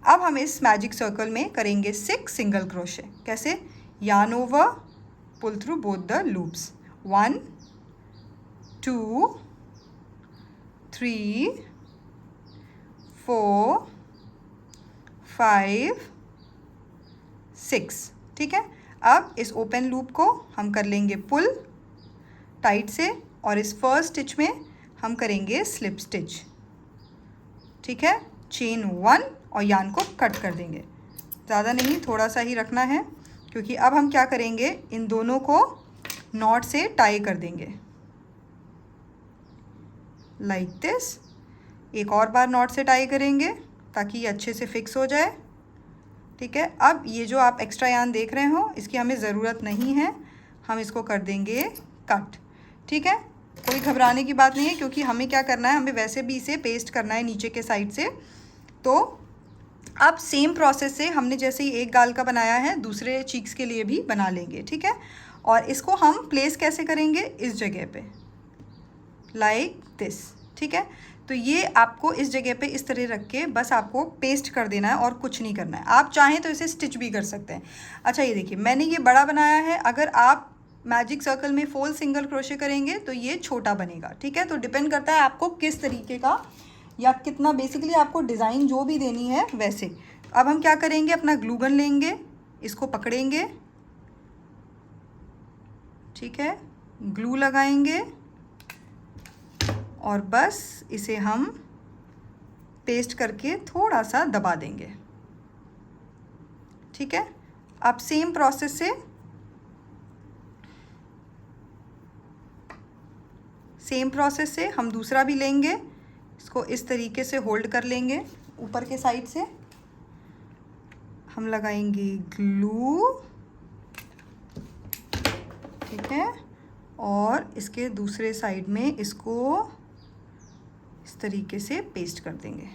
अब हम इस मैजिक सर्कल में करेंगे 6 सिंगल क्रोशे। कैसे? Yarn over, pull through both the loops, 1 2 3 4 5 6, ठीक है। अब इस ओपन लूप को हम कर लेंगे पुल टाइट से और इस फर्स्ट स्टिच में हम करेंगे स्लिप स्टिच, ठीक है। चेन 1 और यार्न को कट कर देंगे, ज़्यादा नहीं, थोड़ा सा ही रखना है, क्योंकि अब हम क्या करेंगे, इन दोनों को नॉट से टाई कर देंगे, लाइक दिस। एक और बार नॉट से टाई करेंगे ताकि ये अच्छे से फिक्स हो जाए, ठीक है। अब ये जो आप एक्स्ट्रा यार्न देख रहे हो इसकी हमें ज़रूरत नहीं है, हम इसको कर देंगे कट, ठीक है। कोई घबराने की बात नहीं है, क्योंकि हमें क्या करना है, हमें वैसे भी इसे पेस्ट करना है नीचे के साइड से। तो अब सेम प्रोसेस से हमने जैसे ही एक गाल का बनाया है, दूसरे चीक्स के लिए भी बना लेंगे, ठीक है। और इसको हम प्लेस कैसे करेंगे, इस जगह पे, लाइक दिस, ठीक है। तो ये आपको इस जगह पे इस तरह रख के बस आपको पेस्ट कर देना है और कुछ नहीं करना है। आप चाहें तो इसे स्टिच भी कर सकते हैं। अच्छा, ये देखिए, मैंने ये बड़ा बनाया है। अगर आप मैजिक सर्कल में 4 सिंगल क्रोशे करेंगे तो ये छोटा बनेगा, ठीक है। तो डिपेंड करता है आपको किस तरीके का या कितना, बेसिकली आपको डिज़ाइन जो भी देनी है वैसे। अब हम क्या करेंगे, अपना ग्लू गन लेंगे, इसको पकड़ेंगे, ठीक है, ग्लू लगाएंगे और बस इसे हम पेस्ट करके थोड़ा सा दबा देंगे, ठीक है। अब सेम प्रोसेस से हम दूसरा भी लेंगे, इसको इस तरीके से होल्ड कर लेंगे, ऊपर के साइड से हम लगाएंगे ग्लू, ठीक है। और इसके दूसरे साइड में इसको इस तरीके से पेस्ट कर देंगे,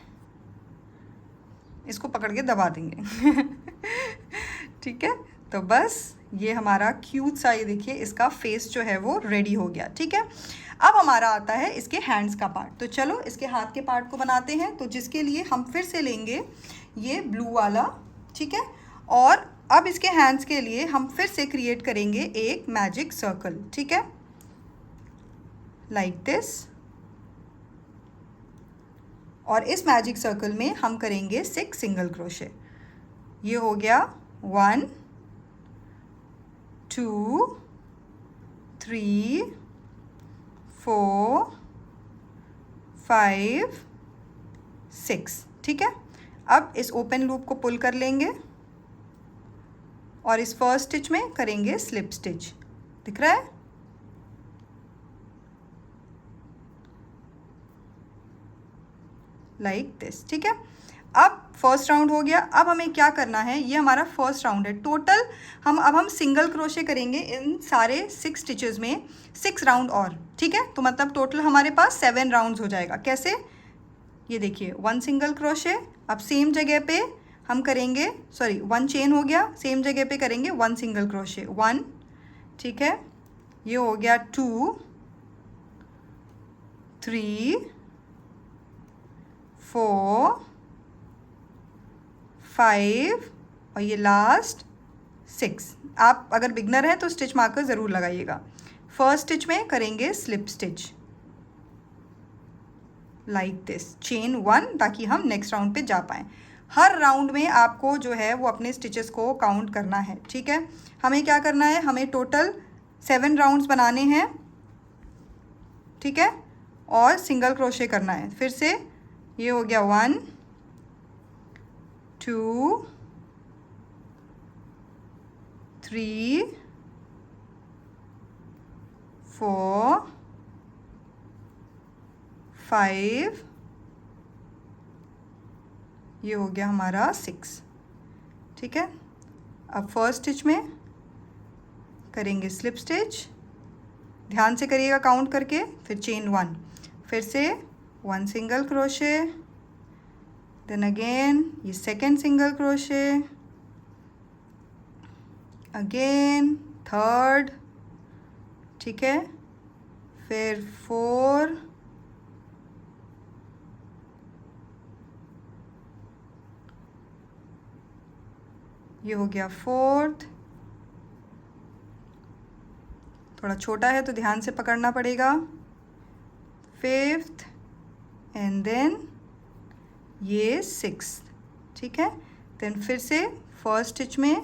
इसको पकड़ के दबा देंगे ठीक है। तो बस ये हमारा क्यूट सा, ये देखिए, इसका फेस जो है वो रेडी हो गया, ठीक है। अब हमारा आता है इसके हैंड्स का पार्ट। तो चलो इसके हाथ के पार्ट को बनाते हैं। तो जिसके लिए हम फिर से लेंगे ये ब्लू वाला, ठीक है। और अब इसके हैंड्स के लिए हम फिर से क्रिएट करेंगे एक मैजिक सर्कल, ठीक है, लाइक दिस। और इस मैजिक सर्कल में हम करेंगे 6 सिंगल क्रोशे। ये हो गया 1 2 3 4 5 6, ठीक है। अब इस ओपन लूप को पुल कर लेंगे और इस फर्स्ट स्टिच में करेंगे स्लिप स्टिच, दिख रहा है, लाइक दिस, ठीक है। अब फर्स्ट राउंड हो गया। अब हमें क्या करना है, ये हमारा फर्स्ट राउंड है। टोटल हम सिंगल क्रोशे करेंगे इन सारे 6 स्टिचेस में 6 राउंड और, ठीक है। तो मतलब टोटल हमारे पास 7 राउंड्स हो जाएगा। कैसे, ये देखिए, 1 सिंगल क्रोशे, अब सेम जगह पे हम करेंगे, 1 चेन हो गया, सेम जगह पे करेंगे 1 सिंगल क्रोशे, 1, ठीक है। ये हो गया 2 3 4 5 और ये लास्ट 6। आप अगर बिगनर हैं तो स्टिच मार्कर ज़रूर लगाइएगा। फर्स्ट स्टिच में करेंगे slip stitch like this, chain 1, ताकि हम नेक्स्ट राउंड पे जा पाएँ। हर राउंड में आपको जो है वो अपने स्टिचेस को काउंट करना है, ठीक है। हमें क्या करना है, हमें टोटल 7 राउंड्स बनाने हैं, ठीक है, और सिंगल क्रोशे करना है। फिर से ये हो गया 1 2 3 4 5, ये हो गया हमारा 6, ठीक है। अब फर्स्ट स्टिच में करेंगे स्लिप स्टिच, ध्यान से करिएगा काउंट करके, फिर चेन 1, फिर से 1 सिंगल क्रोशे, देन अगेन ये second single crochet, again third, ठीक है, फिर 4, ये हो गया 4th, थोड़ा छोटा है तो ध्यान से पकड़ना पड़ेगा, 5th एंड देन ये 6th, ठीक है। देन फिर से फर्स्ट स्टिच में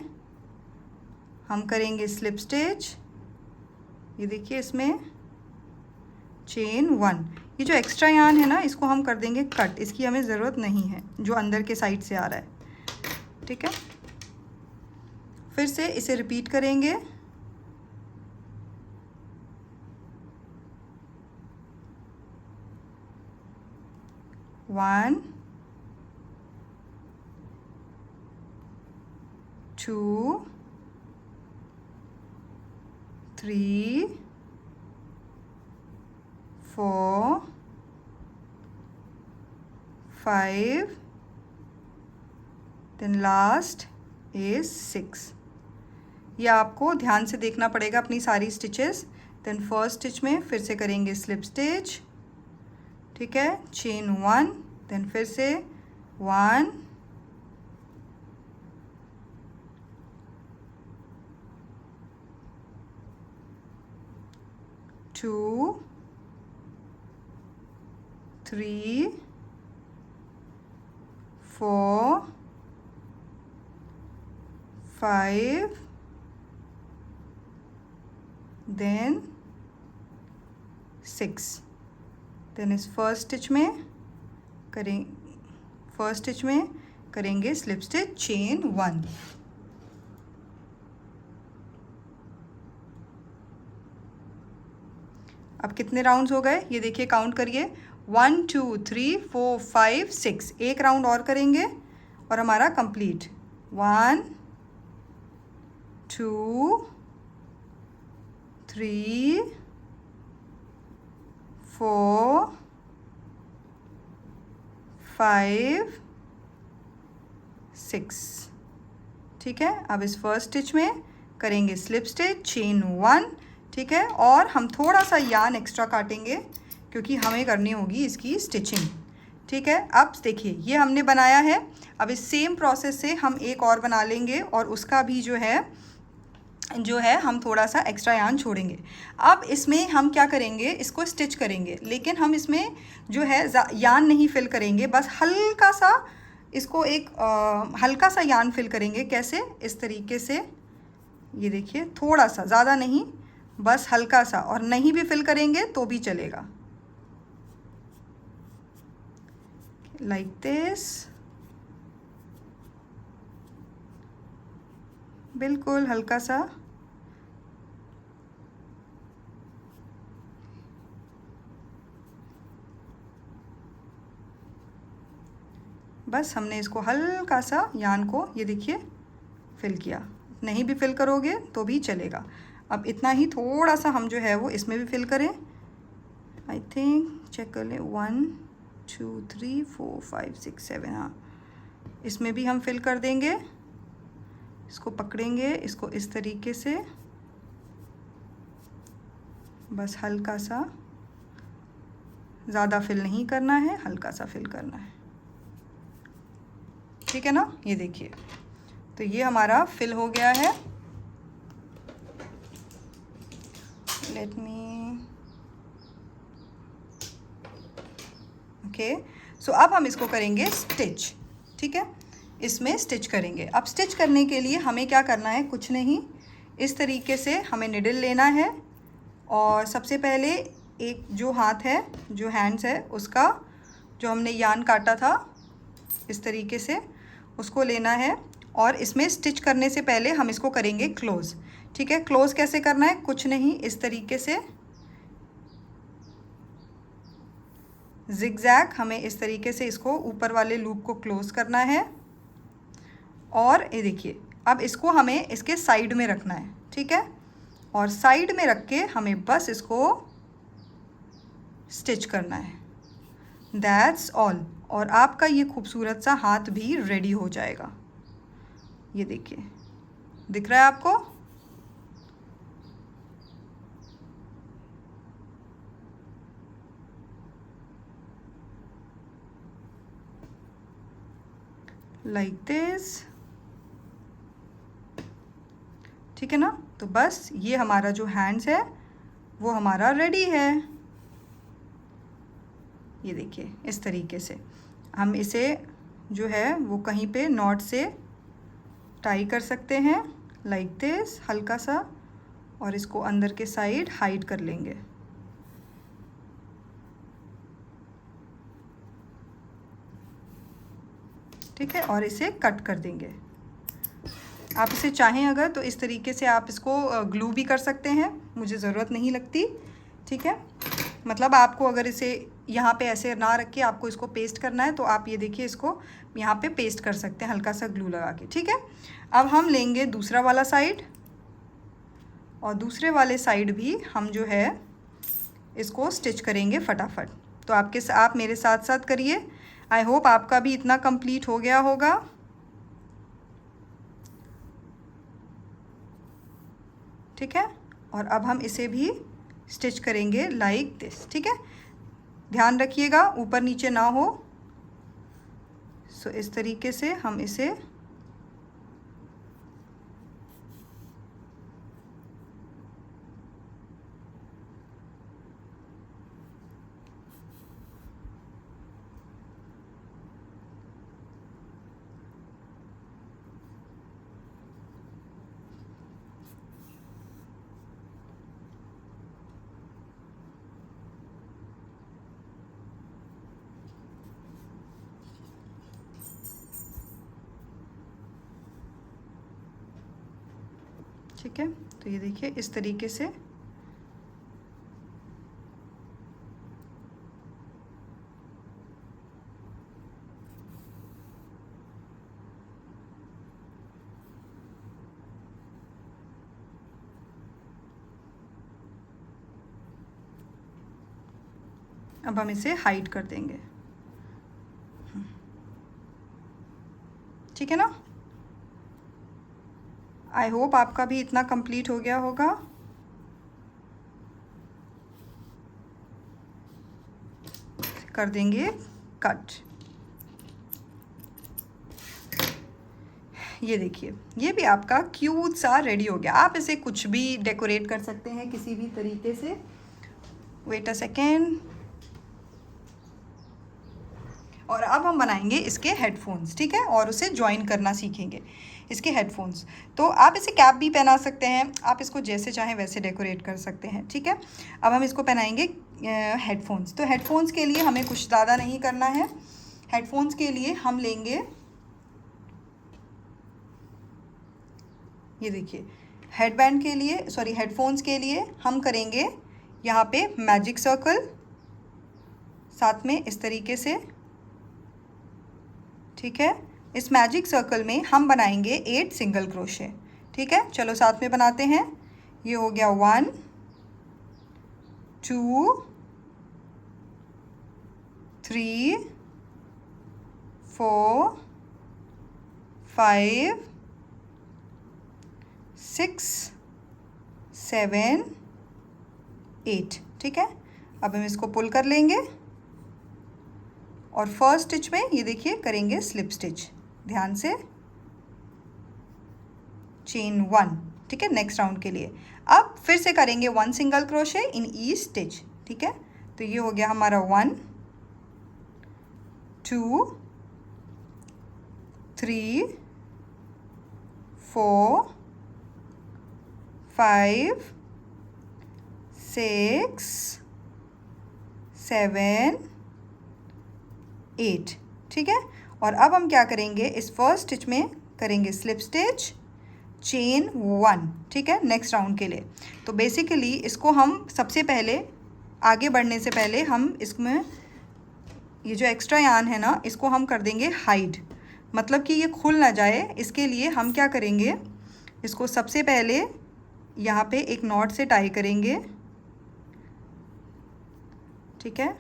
हम करेंगे स्लिप स्टिच, ये देखिए इसमें चेन 1, ये जो एक्स्ट्रा यार्न है ना इसको हम कर देंगे कट, इसकी हमें ज़रूरत नहीं है जो अंदर के साइड से आ रहा है, ठीक है। फिर से इसे रिपीट करेंगे, वन 2 3 4 5, देन लास्ट इज 6। ये आपको ध्यान से देखना पड़ेगा अपनी सारी स्टिचेस। देन फर्स्ट स्टिच में फिर से करेंगे स्लिप स्टिच, ठीक है, चेन 1, देन फिर से 1 2 3 4 5, देन 6। देन इस फर्स्ट स्टिच में करेंगे स्लिप स्टिच, चेन 1। अब कितने राउंड्स हो गए ये देखिए, काउंट करिए, 1 2 3 4 5 6, एक राउंड और करेंगे और हमारा कंप्लीट। 1 2 3 4 5 6, ठीक है। अब इस फर्स्ट स्टिच में करेंगे स्लिप स्टिच, चेन 1, ठीक है, और हम थोड़ा सा यार्न एक्स्ट्रा काटेंगे क्योंकि हमें करनी होगी इसकी स्टिचिंग, ठीक है। अब देखिए ये हमने बनाया है, अब इस सेम प्रोसेस से हम एक और बना लेंगे और उसका भी जो है हम थोड़ा सा एक्स्ट्रा यार्न छोड़ेंगे। अब इसमें हम क्या करेंगे, इसको स्टिच करेंगे, लेकिन हम इसमें जो है यार्न नहीं फिल करेंगे, बस हल्का सा इसको एक हल्का सा यार्न फिल करेंगे। कैसे, इस तरीके से, ये देखिए थोड़ा सा, ज़्यादा नहीं, बस हल्का सा, और नहीं भी फिल करेंगे तो भी चलेगा, लाइक दिस, बिल्कुल हल्का सा। बस हमने इसको हल्का सा यार्न को, ये देखिए, फिल किया, नहीं भी फिल करोगे तो भी चलेगा। अब इतना ही, थोड़ा सा हम जो है वो इसमें भी फिल करें, आई थिंक चेक कर लें, 1 2 3 4 5 6 7, हाँ, इसमें भी हम फिल कर देंगे। इसको पकड़ेंगे, इसको इस तरीके से, बस हल्का सा, ज़्यादा फिल नहीं करना है, हल्का सा फिल करना है। ठीक है ना, ये देखिए। तो ये हमारा फिल हो गया है। Let me okay. सो अब हम इसको करेंगे स्टिच, ठीक है, इसमें स्टिच करेंगे। अब स्टिच करने के लिए हमें क्या करना है, कुछ नहीं, इस तरीके से हमें निडल लेना है और सबसे पहले एक जो हाथ है, जो हैंड्स है, उसका जो हमने यान काटा था इस तरीके से उसको लेना है और इसमें स्टिच करने से पहले हम इसको करेंगे क्लोज़, ठीक है। क्लोज़ कैसे करना है, कुछ नहीं, इस तरीके से जिगजैग हमें इस तरीके से इसको ऊपर वाले लूप को क्लोज़ करना है और ये देखिए अब इसको हमें इसके साइड में रखना है, ठीक है, और साइड में रख के हमें बस इसको स्टिच करना है, दैट्स ऑल। और आपका ये खूबसूरत सा हाथ भी रेडी हो जाएगा। ये देखिए, दिख रहा है आपको? लाइक दिस, ठीक है ना। तो बस ये हमारा जो हैंड्स है वो हमारा रेडी है। ये देखिए इस तरीके से हम इसे जो है वो कहीं पे नॉट से टाई कर सकते हैं, लाइक दिस, हल्का सा, और इसको अंदर के साइड हाइड कर लेंगे। ठीक है, और इसे कट कर देंगे। आप इसे चाहें अगर तो इस तरीके से आप इसको ग्लू भी कर सकते हैं, मुझे ज़रूरत नहीं लगती, ठीक है। मतलब आपको अगर इसे यहाँ पे ऐसे ना रख के आपको इसको पेस्ट करना है तो आप ये देखिए इसको यहाँ पे पेस्ट कर सकते हैं हल्का सा ग्लू लगा के, ठीक है। अब हम लेंगे दूसरा वाला साइड और दूसरे वाले साइड भी हम जो है इसको स्टिच करेंगे फटाफट। तो आप मेरे साथ साथ करिए। आई होप आपका भी इतना कंप्लीट हो गया होगा। ठीक है, और अब हम इसे भी स्टिच करेंगे लाइक दिस, ठीक है। ध्यान रखिएगा ऊपर नीचे ना हो। सो इस तरीके से हम इसे ठीक है। तो ये देखिए इस तरीके से अब हम इसे हाइड कर देंगे, ठीक है ना। आई होप आपका भी इतना कंप्लीट हो गया होगा। कर देंगे कट। ये देखिए ये भी आपका क्यूट सा रेडी हो गया। आप इसे कुछ भी डेकोरेट कर सकते हैं किसी भी तरीके से। Wait a second. और अब हम बनाएंगे इसके हेडफोन्स, ठीक है, और उसे ज्वाइन करना सीखेंगे इसके हेडफोन्स। तो आप इसे कैप भी पहना सकते हैं, आप इसको जैसे चाहें वैसे डेकोरेट कर सकते हैं, ठीक है। अब हम इसको पहनाएंगे हेडफोन्स। तो हेडफोन्स के लिए हमें कुछ ज़्यादा नहीं करना है। हेडफोन्स के लिए हम लेंगे, ये देखिए, हेडबैंड के लिए सॉरी हेडफोन्स के लिए हम करेंगे यहाँ पे मैजिक सर्कल, साथ में इस तरीके से, ठीक है। इस मैजिक सर्कल में हम बनाएंगे 8 सिंगल क्रोशे, ठीक है। चलो साथ में बनाते हैं। ये हो गया 1 2 3 4 5 6 7 8, ठीक है। अब हम इसको पुल कर लेंगे और फर्स्ट स्टिच में ये देखिए करेंगे स्लिप स्टिच। ध्यान से, चेन 1, ठीक है, नेक्स्ट राउंड के लिए। अब फिर से करेंगे 1 single crochet in each stitch, ठीक है। तो ये हो गया हमारा 1 2 3 4 5 6 7 8, ठीक है। और अब हम क्या करेंगे, इस फर्स्ट स्टिच में करेंगे स्लिप स्टिच, चेन 1, ठीक है, नेक्स्ट राउंड के लिए। तो बेसिकली इसको हम सबसे पहले, आगे बढ़ने से पहले हम इसमें ये जो एक्स्ट्रा यार्न है ना, इसको हम कर देंगे हाइड, मतलब कि ये खुल ना जाए। इसके लिए हम क्या करेंगे, इसको सबसे पहले यहाँ पे एक नॉट से टाई करेंगे, ठीक है,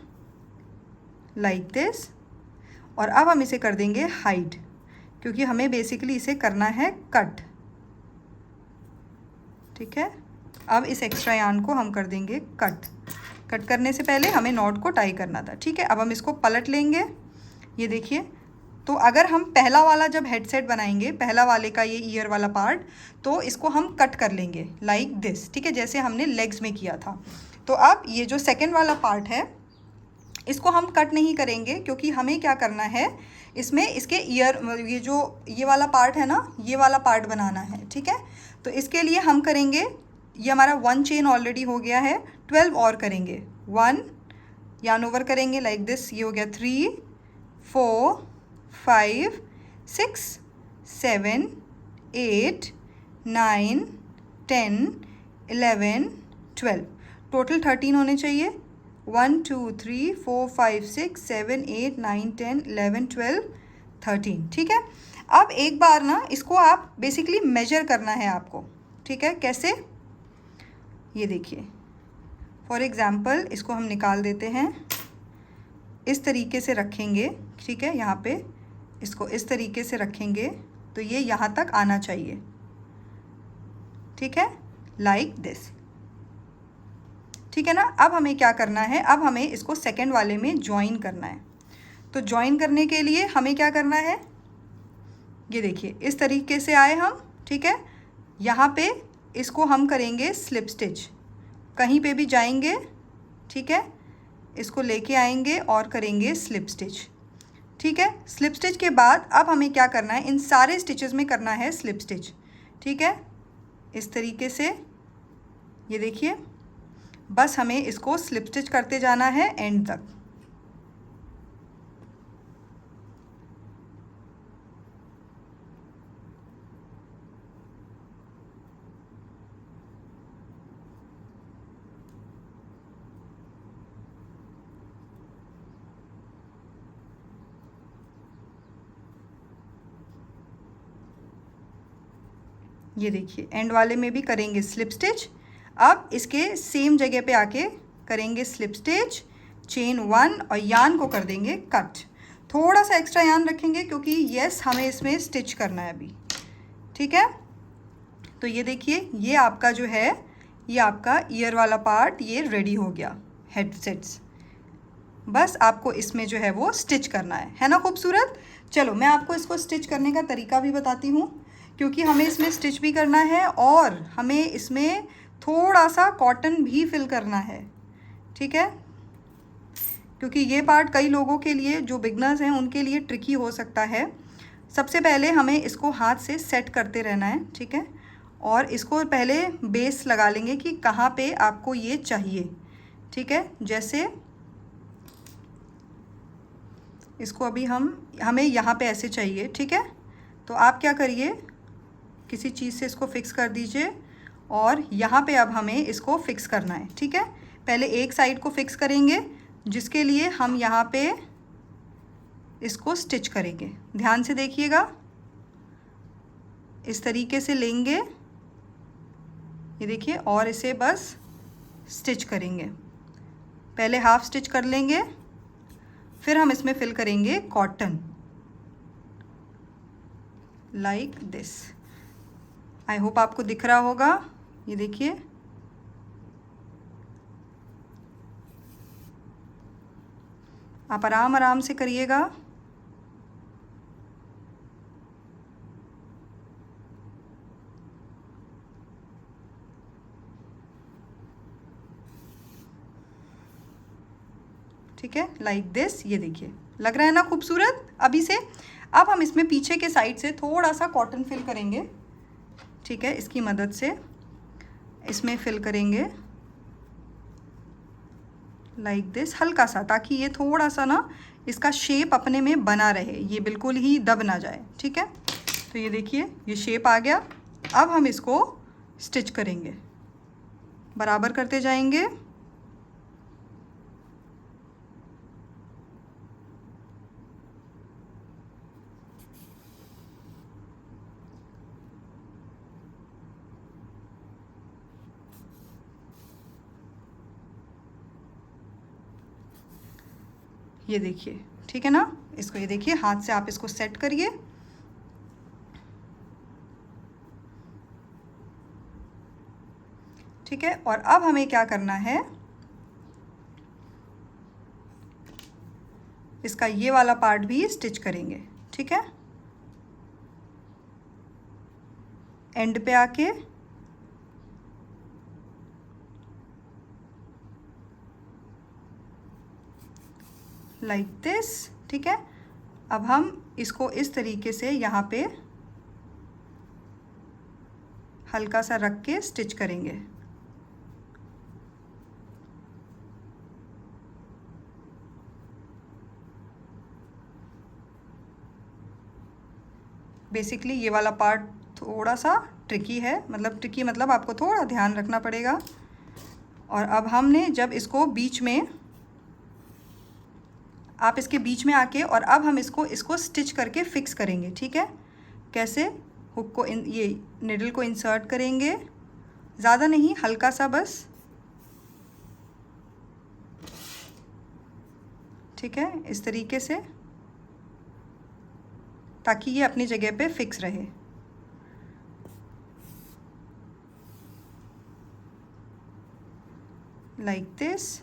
लाइक दिस। और अब हम इसे कर देंगे हाइड, क्योंकि हमें बेसिकली इसे करना है कट, ठीक है। अब इस एक्स्ट्रा यार्न को हम कर देंगे कट। कट करने से पहले हमें नॉट को टाई करना था, ठीक है। अब हम इसको पलट लेंगे, ये देखिए। तो अगर हम पहला वाला जब हेडसेट बनाएंगे, पहला वाले का ये ईयर वाला पार्ट, तो इसको हम कट कर लेंगे लाइक दिस, ठीक है, जैसे हमने लेग्स में किया था। तो अब ये जो सेकेंड वाला पार्ट है, इसको हम कट नहीं करेंगे, क्योंकि हमें क्या करना है, इसमें इसके ईयर, ये जो ये वाला पार्ट है ना, ये वाला पार्ट बनाना है, ठीक है। तो इसके लिए हम करेंगे, ये हमारा 1 चेन ऑलरेडी हो गया है, 12 और करेंगे। 1 यार्न ओवर करेंगे लाइक दिस, ये हो गया 3 4 5 6 7 8 9 10 11 12, टोटल 13 होने चाहिए। 1 2 3 4 5 6 7 8 9 10 11 12 13, ठीक है। अब एक बार ना इसको आप बेसिकली मेजर करना है आपको, ठीक है। कैसे, ये देखिए, फॉर एग्ज़ाम्पल इसको हम निकाल देते हैं, इस तरीके से रखेंगे, ठीक है। यहाँ पे इसको इस तरीके से रखेंगे तो ये यहाँ तक आना चाहिए, ठीक है, लाइक दिस, ठीक है ना। अब हमें क्या करना है, अब हमें इसको सेकंड वाले में ज्वाइन करना है। तो ज्वाइन करने के लिए हमें क्या करना है, ये देखिए, इस तरीके से आए हम, ठीक है। यहाँ पे इसको हम करेंगे स्लिप स्टिच, कहीं पे भी जाएंगे, ठीक है, इसको लेके आएंगे और करेंगे स्लिप स्टिच, ठीक है। स्लिप स्टिच के बाद अब हमें क्या करना है, इन सारे स्टिचेस में करना है स्लिप स्टिच, ठीक है, इस तरीके से, ये देखिए। बस हमें इसको स्लिप स्टिच करते जाना है एंड तक। ये देखिए, एंड वाले में भी करेंगे स्लिप स्टिच। अब इसके सेम जगह पे आके करेंगे स्लिप स्टिच, चेन 1 और यार्न को कर देंगे कट। थोड़ा सा एक्स्ट्रा यार्न रखेंगे क्योंकि यस हमें इसमें स्टिच करना है अभी, ठीक है। तो ये देखिए, ये आपका जो है, ये आपका ईयर वाला पार्ट ये रेडी हो गया, हेडसेट्स। बस आपको इसमें जो है वो स्टिच करना है ना खूबसूरत। चलो मैं आपको इसको स्टिच करने का तरीका भी बताती हूँ, क्योंकि हमें इसमें स्टिच भी करना है और हमें इसमें थोड़ा सा कॉटन भी फिल करना है, ठीक है। क्योंकि ये पार्ट कई लोगों के लिए, जो बिगनर्स हैं, उनके लिए ट्रिकी हो सकता है। सबसे पहले हमें इसको हाथ से सेट करते रहना है, ठीक है। और इसको पहले बेस लगा लेंगे कि कहाँ पे आपको ये चाहिए, ठीक है। जैसे इसको अभी हमें यहाँ पे ऐसे चाहिए, ठीक है। तो आप क्या करिए, किसी चीज़ से इसको फिक्स कर दीजिए और यहाँ पे अब हमें इसको फिक्स करना है, ठीक है। पहले एक साइड को फिक्स करेंगे, जिसके लिए हम यहाँ पे इसको स्टिच करेंगे। ध्यान से देखिएगा, इस तरीके से लेंगे, ये देखिए, और इसे बस स्टिच करेंगे। पहले हाफ स्टिच कर लेंगे, फिर हम इसमें फिल करेंगे cotton like this. I hope आपको दिख रहा होगा, ये देखिए। आप आराम आराम से करिएगा। ठीक है, लाइक दिस। ये देखिए लग रहा है ना खूबसूरत अभी से। अब हम इसमें पीछे के साइड से थोड़ा सा कॉटन फिल करेंगे, ठीक है, इसकी मदद से इसमें फिल करेंगे लाइक दिस, हल्का सा, ताकि ये थोड़ा सा ना इसका शेप अपने में बना रहे, ये बिल्कुल ही दब ना जाए, ठीक है। तो ये देखिए ये शेप आ गया। अब हम इसको स्टिच करेंगे, बराबर करते जाएंगे। ये देखिए, ठीक है ना, इसको ये देखिए हाथ से आप इसको सेट करिए। ठीक है, और अब हमें क्या करना है, इसका ये वाला पार्ट भी स्टिच करेंगे, ठीक है। एंड पे आके लाइक दिस, ठीक है। अब हम इसको इस तरीके से यहाँ पे हल्का सा रख के स्टिच करेंगे। बेसिकली ये वाला पार्ट थोड़ा सा ट्रिकी है, मतलब आपको थोड़ा ध्यान रखना पड़ेगा। और अब हमने जब इसको बीच में, आप इसके बीच में आके, और अब हम इसको स्टिच करके फिक्स करेंगे, ठीक है। कैसे, हुक को ये निडल को इंसर्ट करेंगे, ज़्यादा नहीं, हल्का सा बस, ठीक है, इस तरीके से, ताकि ये अपनी जगह पे फिक्स रहे। लाइक दिस,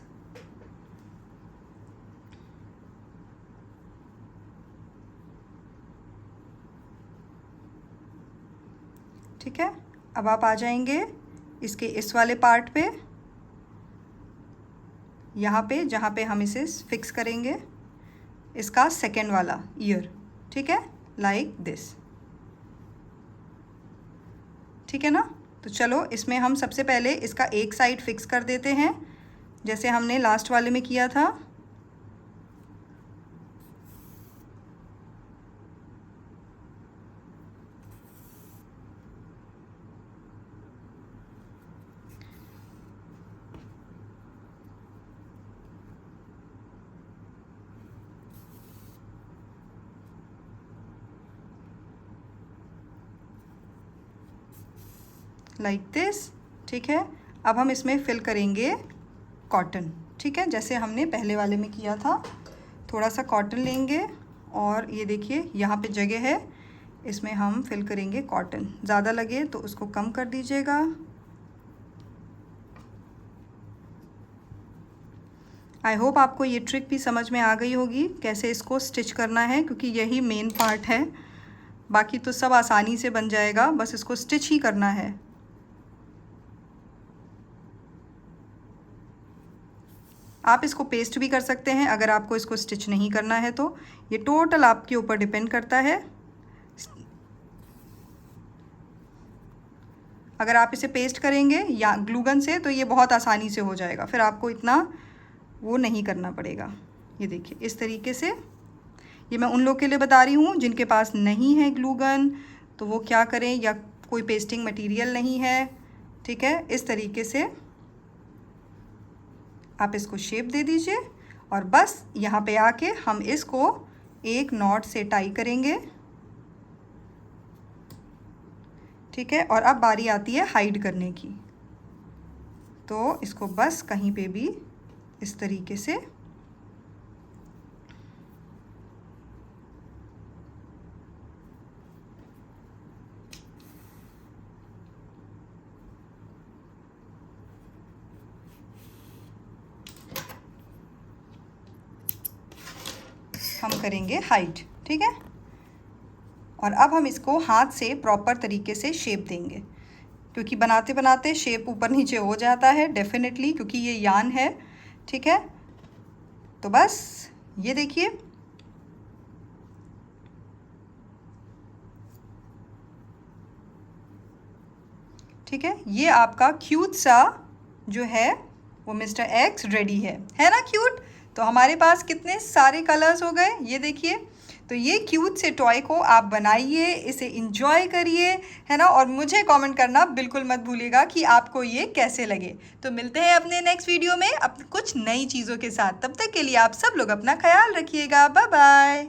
ठीक है। अब आप आ जाएंगे इसके इस वाले पार्ट पे, यहाँ पे जहाँ पे हम इसे फिक्स करेंगे, इसका सेकेंड वाला ईयर, ठीक है, लाइक दिस, ठीक है ना। तो चलो इसमें हम सबसे पहले इसका एक साइड फिक्स कर देते हैं, जैसे हमने लास्ट वाले में किया था। लाइक दिस, ठीक है। अब हम इसमें फिल करेंगे कॉटन, ठीक है, जैसे हमने पहले वाले में किया था। थोड़ा सा कॉटन लेंगे और ये देखिए यहाँ पे जगह है, इसमें हम फिल करेंगे कॉटन। ज़्यादा लगे तो उसको कम कर दीजिएगा। आई होप आपको ये ट्रिक भी समझ में आ गई होगी, कैसे इसको स्टिच करना है, क्योंकि यही मेन पार्ट है। बाकी तो सब आसानी से बन जाएगा, बस इसको स्टिच ही करना है। आप इसको पेस्ट भी कर सकते हैं अगर आपको इसको स्टिच नहीं करना है तो, ये टोटल आपके ऊपर डिपेंड करता है। अगर आप इसे पेस्ट करेंगे या ग्लू गन से तो ये बहुत आसानी से हो जाएगा, फिर आपको इतना वो नहीं करना पड़ेगा। ये देखिए इस तरीके से, ये मैं उन लोग के लिए बता रही हूँ जिनके पास नहीं है ग्लू गन, तो वो क्या करें, या कोई पेस्टिंग मटेरियल नहीं है, ठीक है। इस तरीके से आप इसको शेप दे दीजिए और बस यहाँ पे आके हम इसको एक नॉट से टाई करेंगे, ठीक है। और अब बारी आती है हाइड करने की, तो इसको बस कहीं पे भी इस तरीके से हम करेंगे हाइड, ठीक है। और अब हम इसको हाथ से प्रॉपर तरीके से शेप देंगे, क्योंकि बनाते बनाते शेप ऊपर नीचे हो जाता है डेफिनेटली, क्योंकि ये यान है, ठीक है। तो बस ये देखिए, ठीक है, ये आपका क्यूट सा जो है वो मिस्टर एक्स रेडी है ना क्यूट। तो हमारे पास कितने सारे कलर्स हो गए, ये देखिए। तो ये क्यूट से टॉय को आप बनाइए, इसे इंजॉय करिए, है ना। और मुझे कमेंट करना बिल्कुल मत भूलिएगा कि आपको ये कैसे लगे। तो मिलते हैं अपने नेक्स्ट वीडियो में कुछ नई चीज़ों के साथ। तब तक के लिए आप सब लोग अपना ख्याल रखिएगा। Bye bye.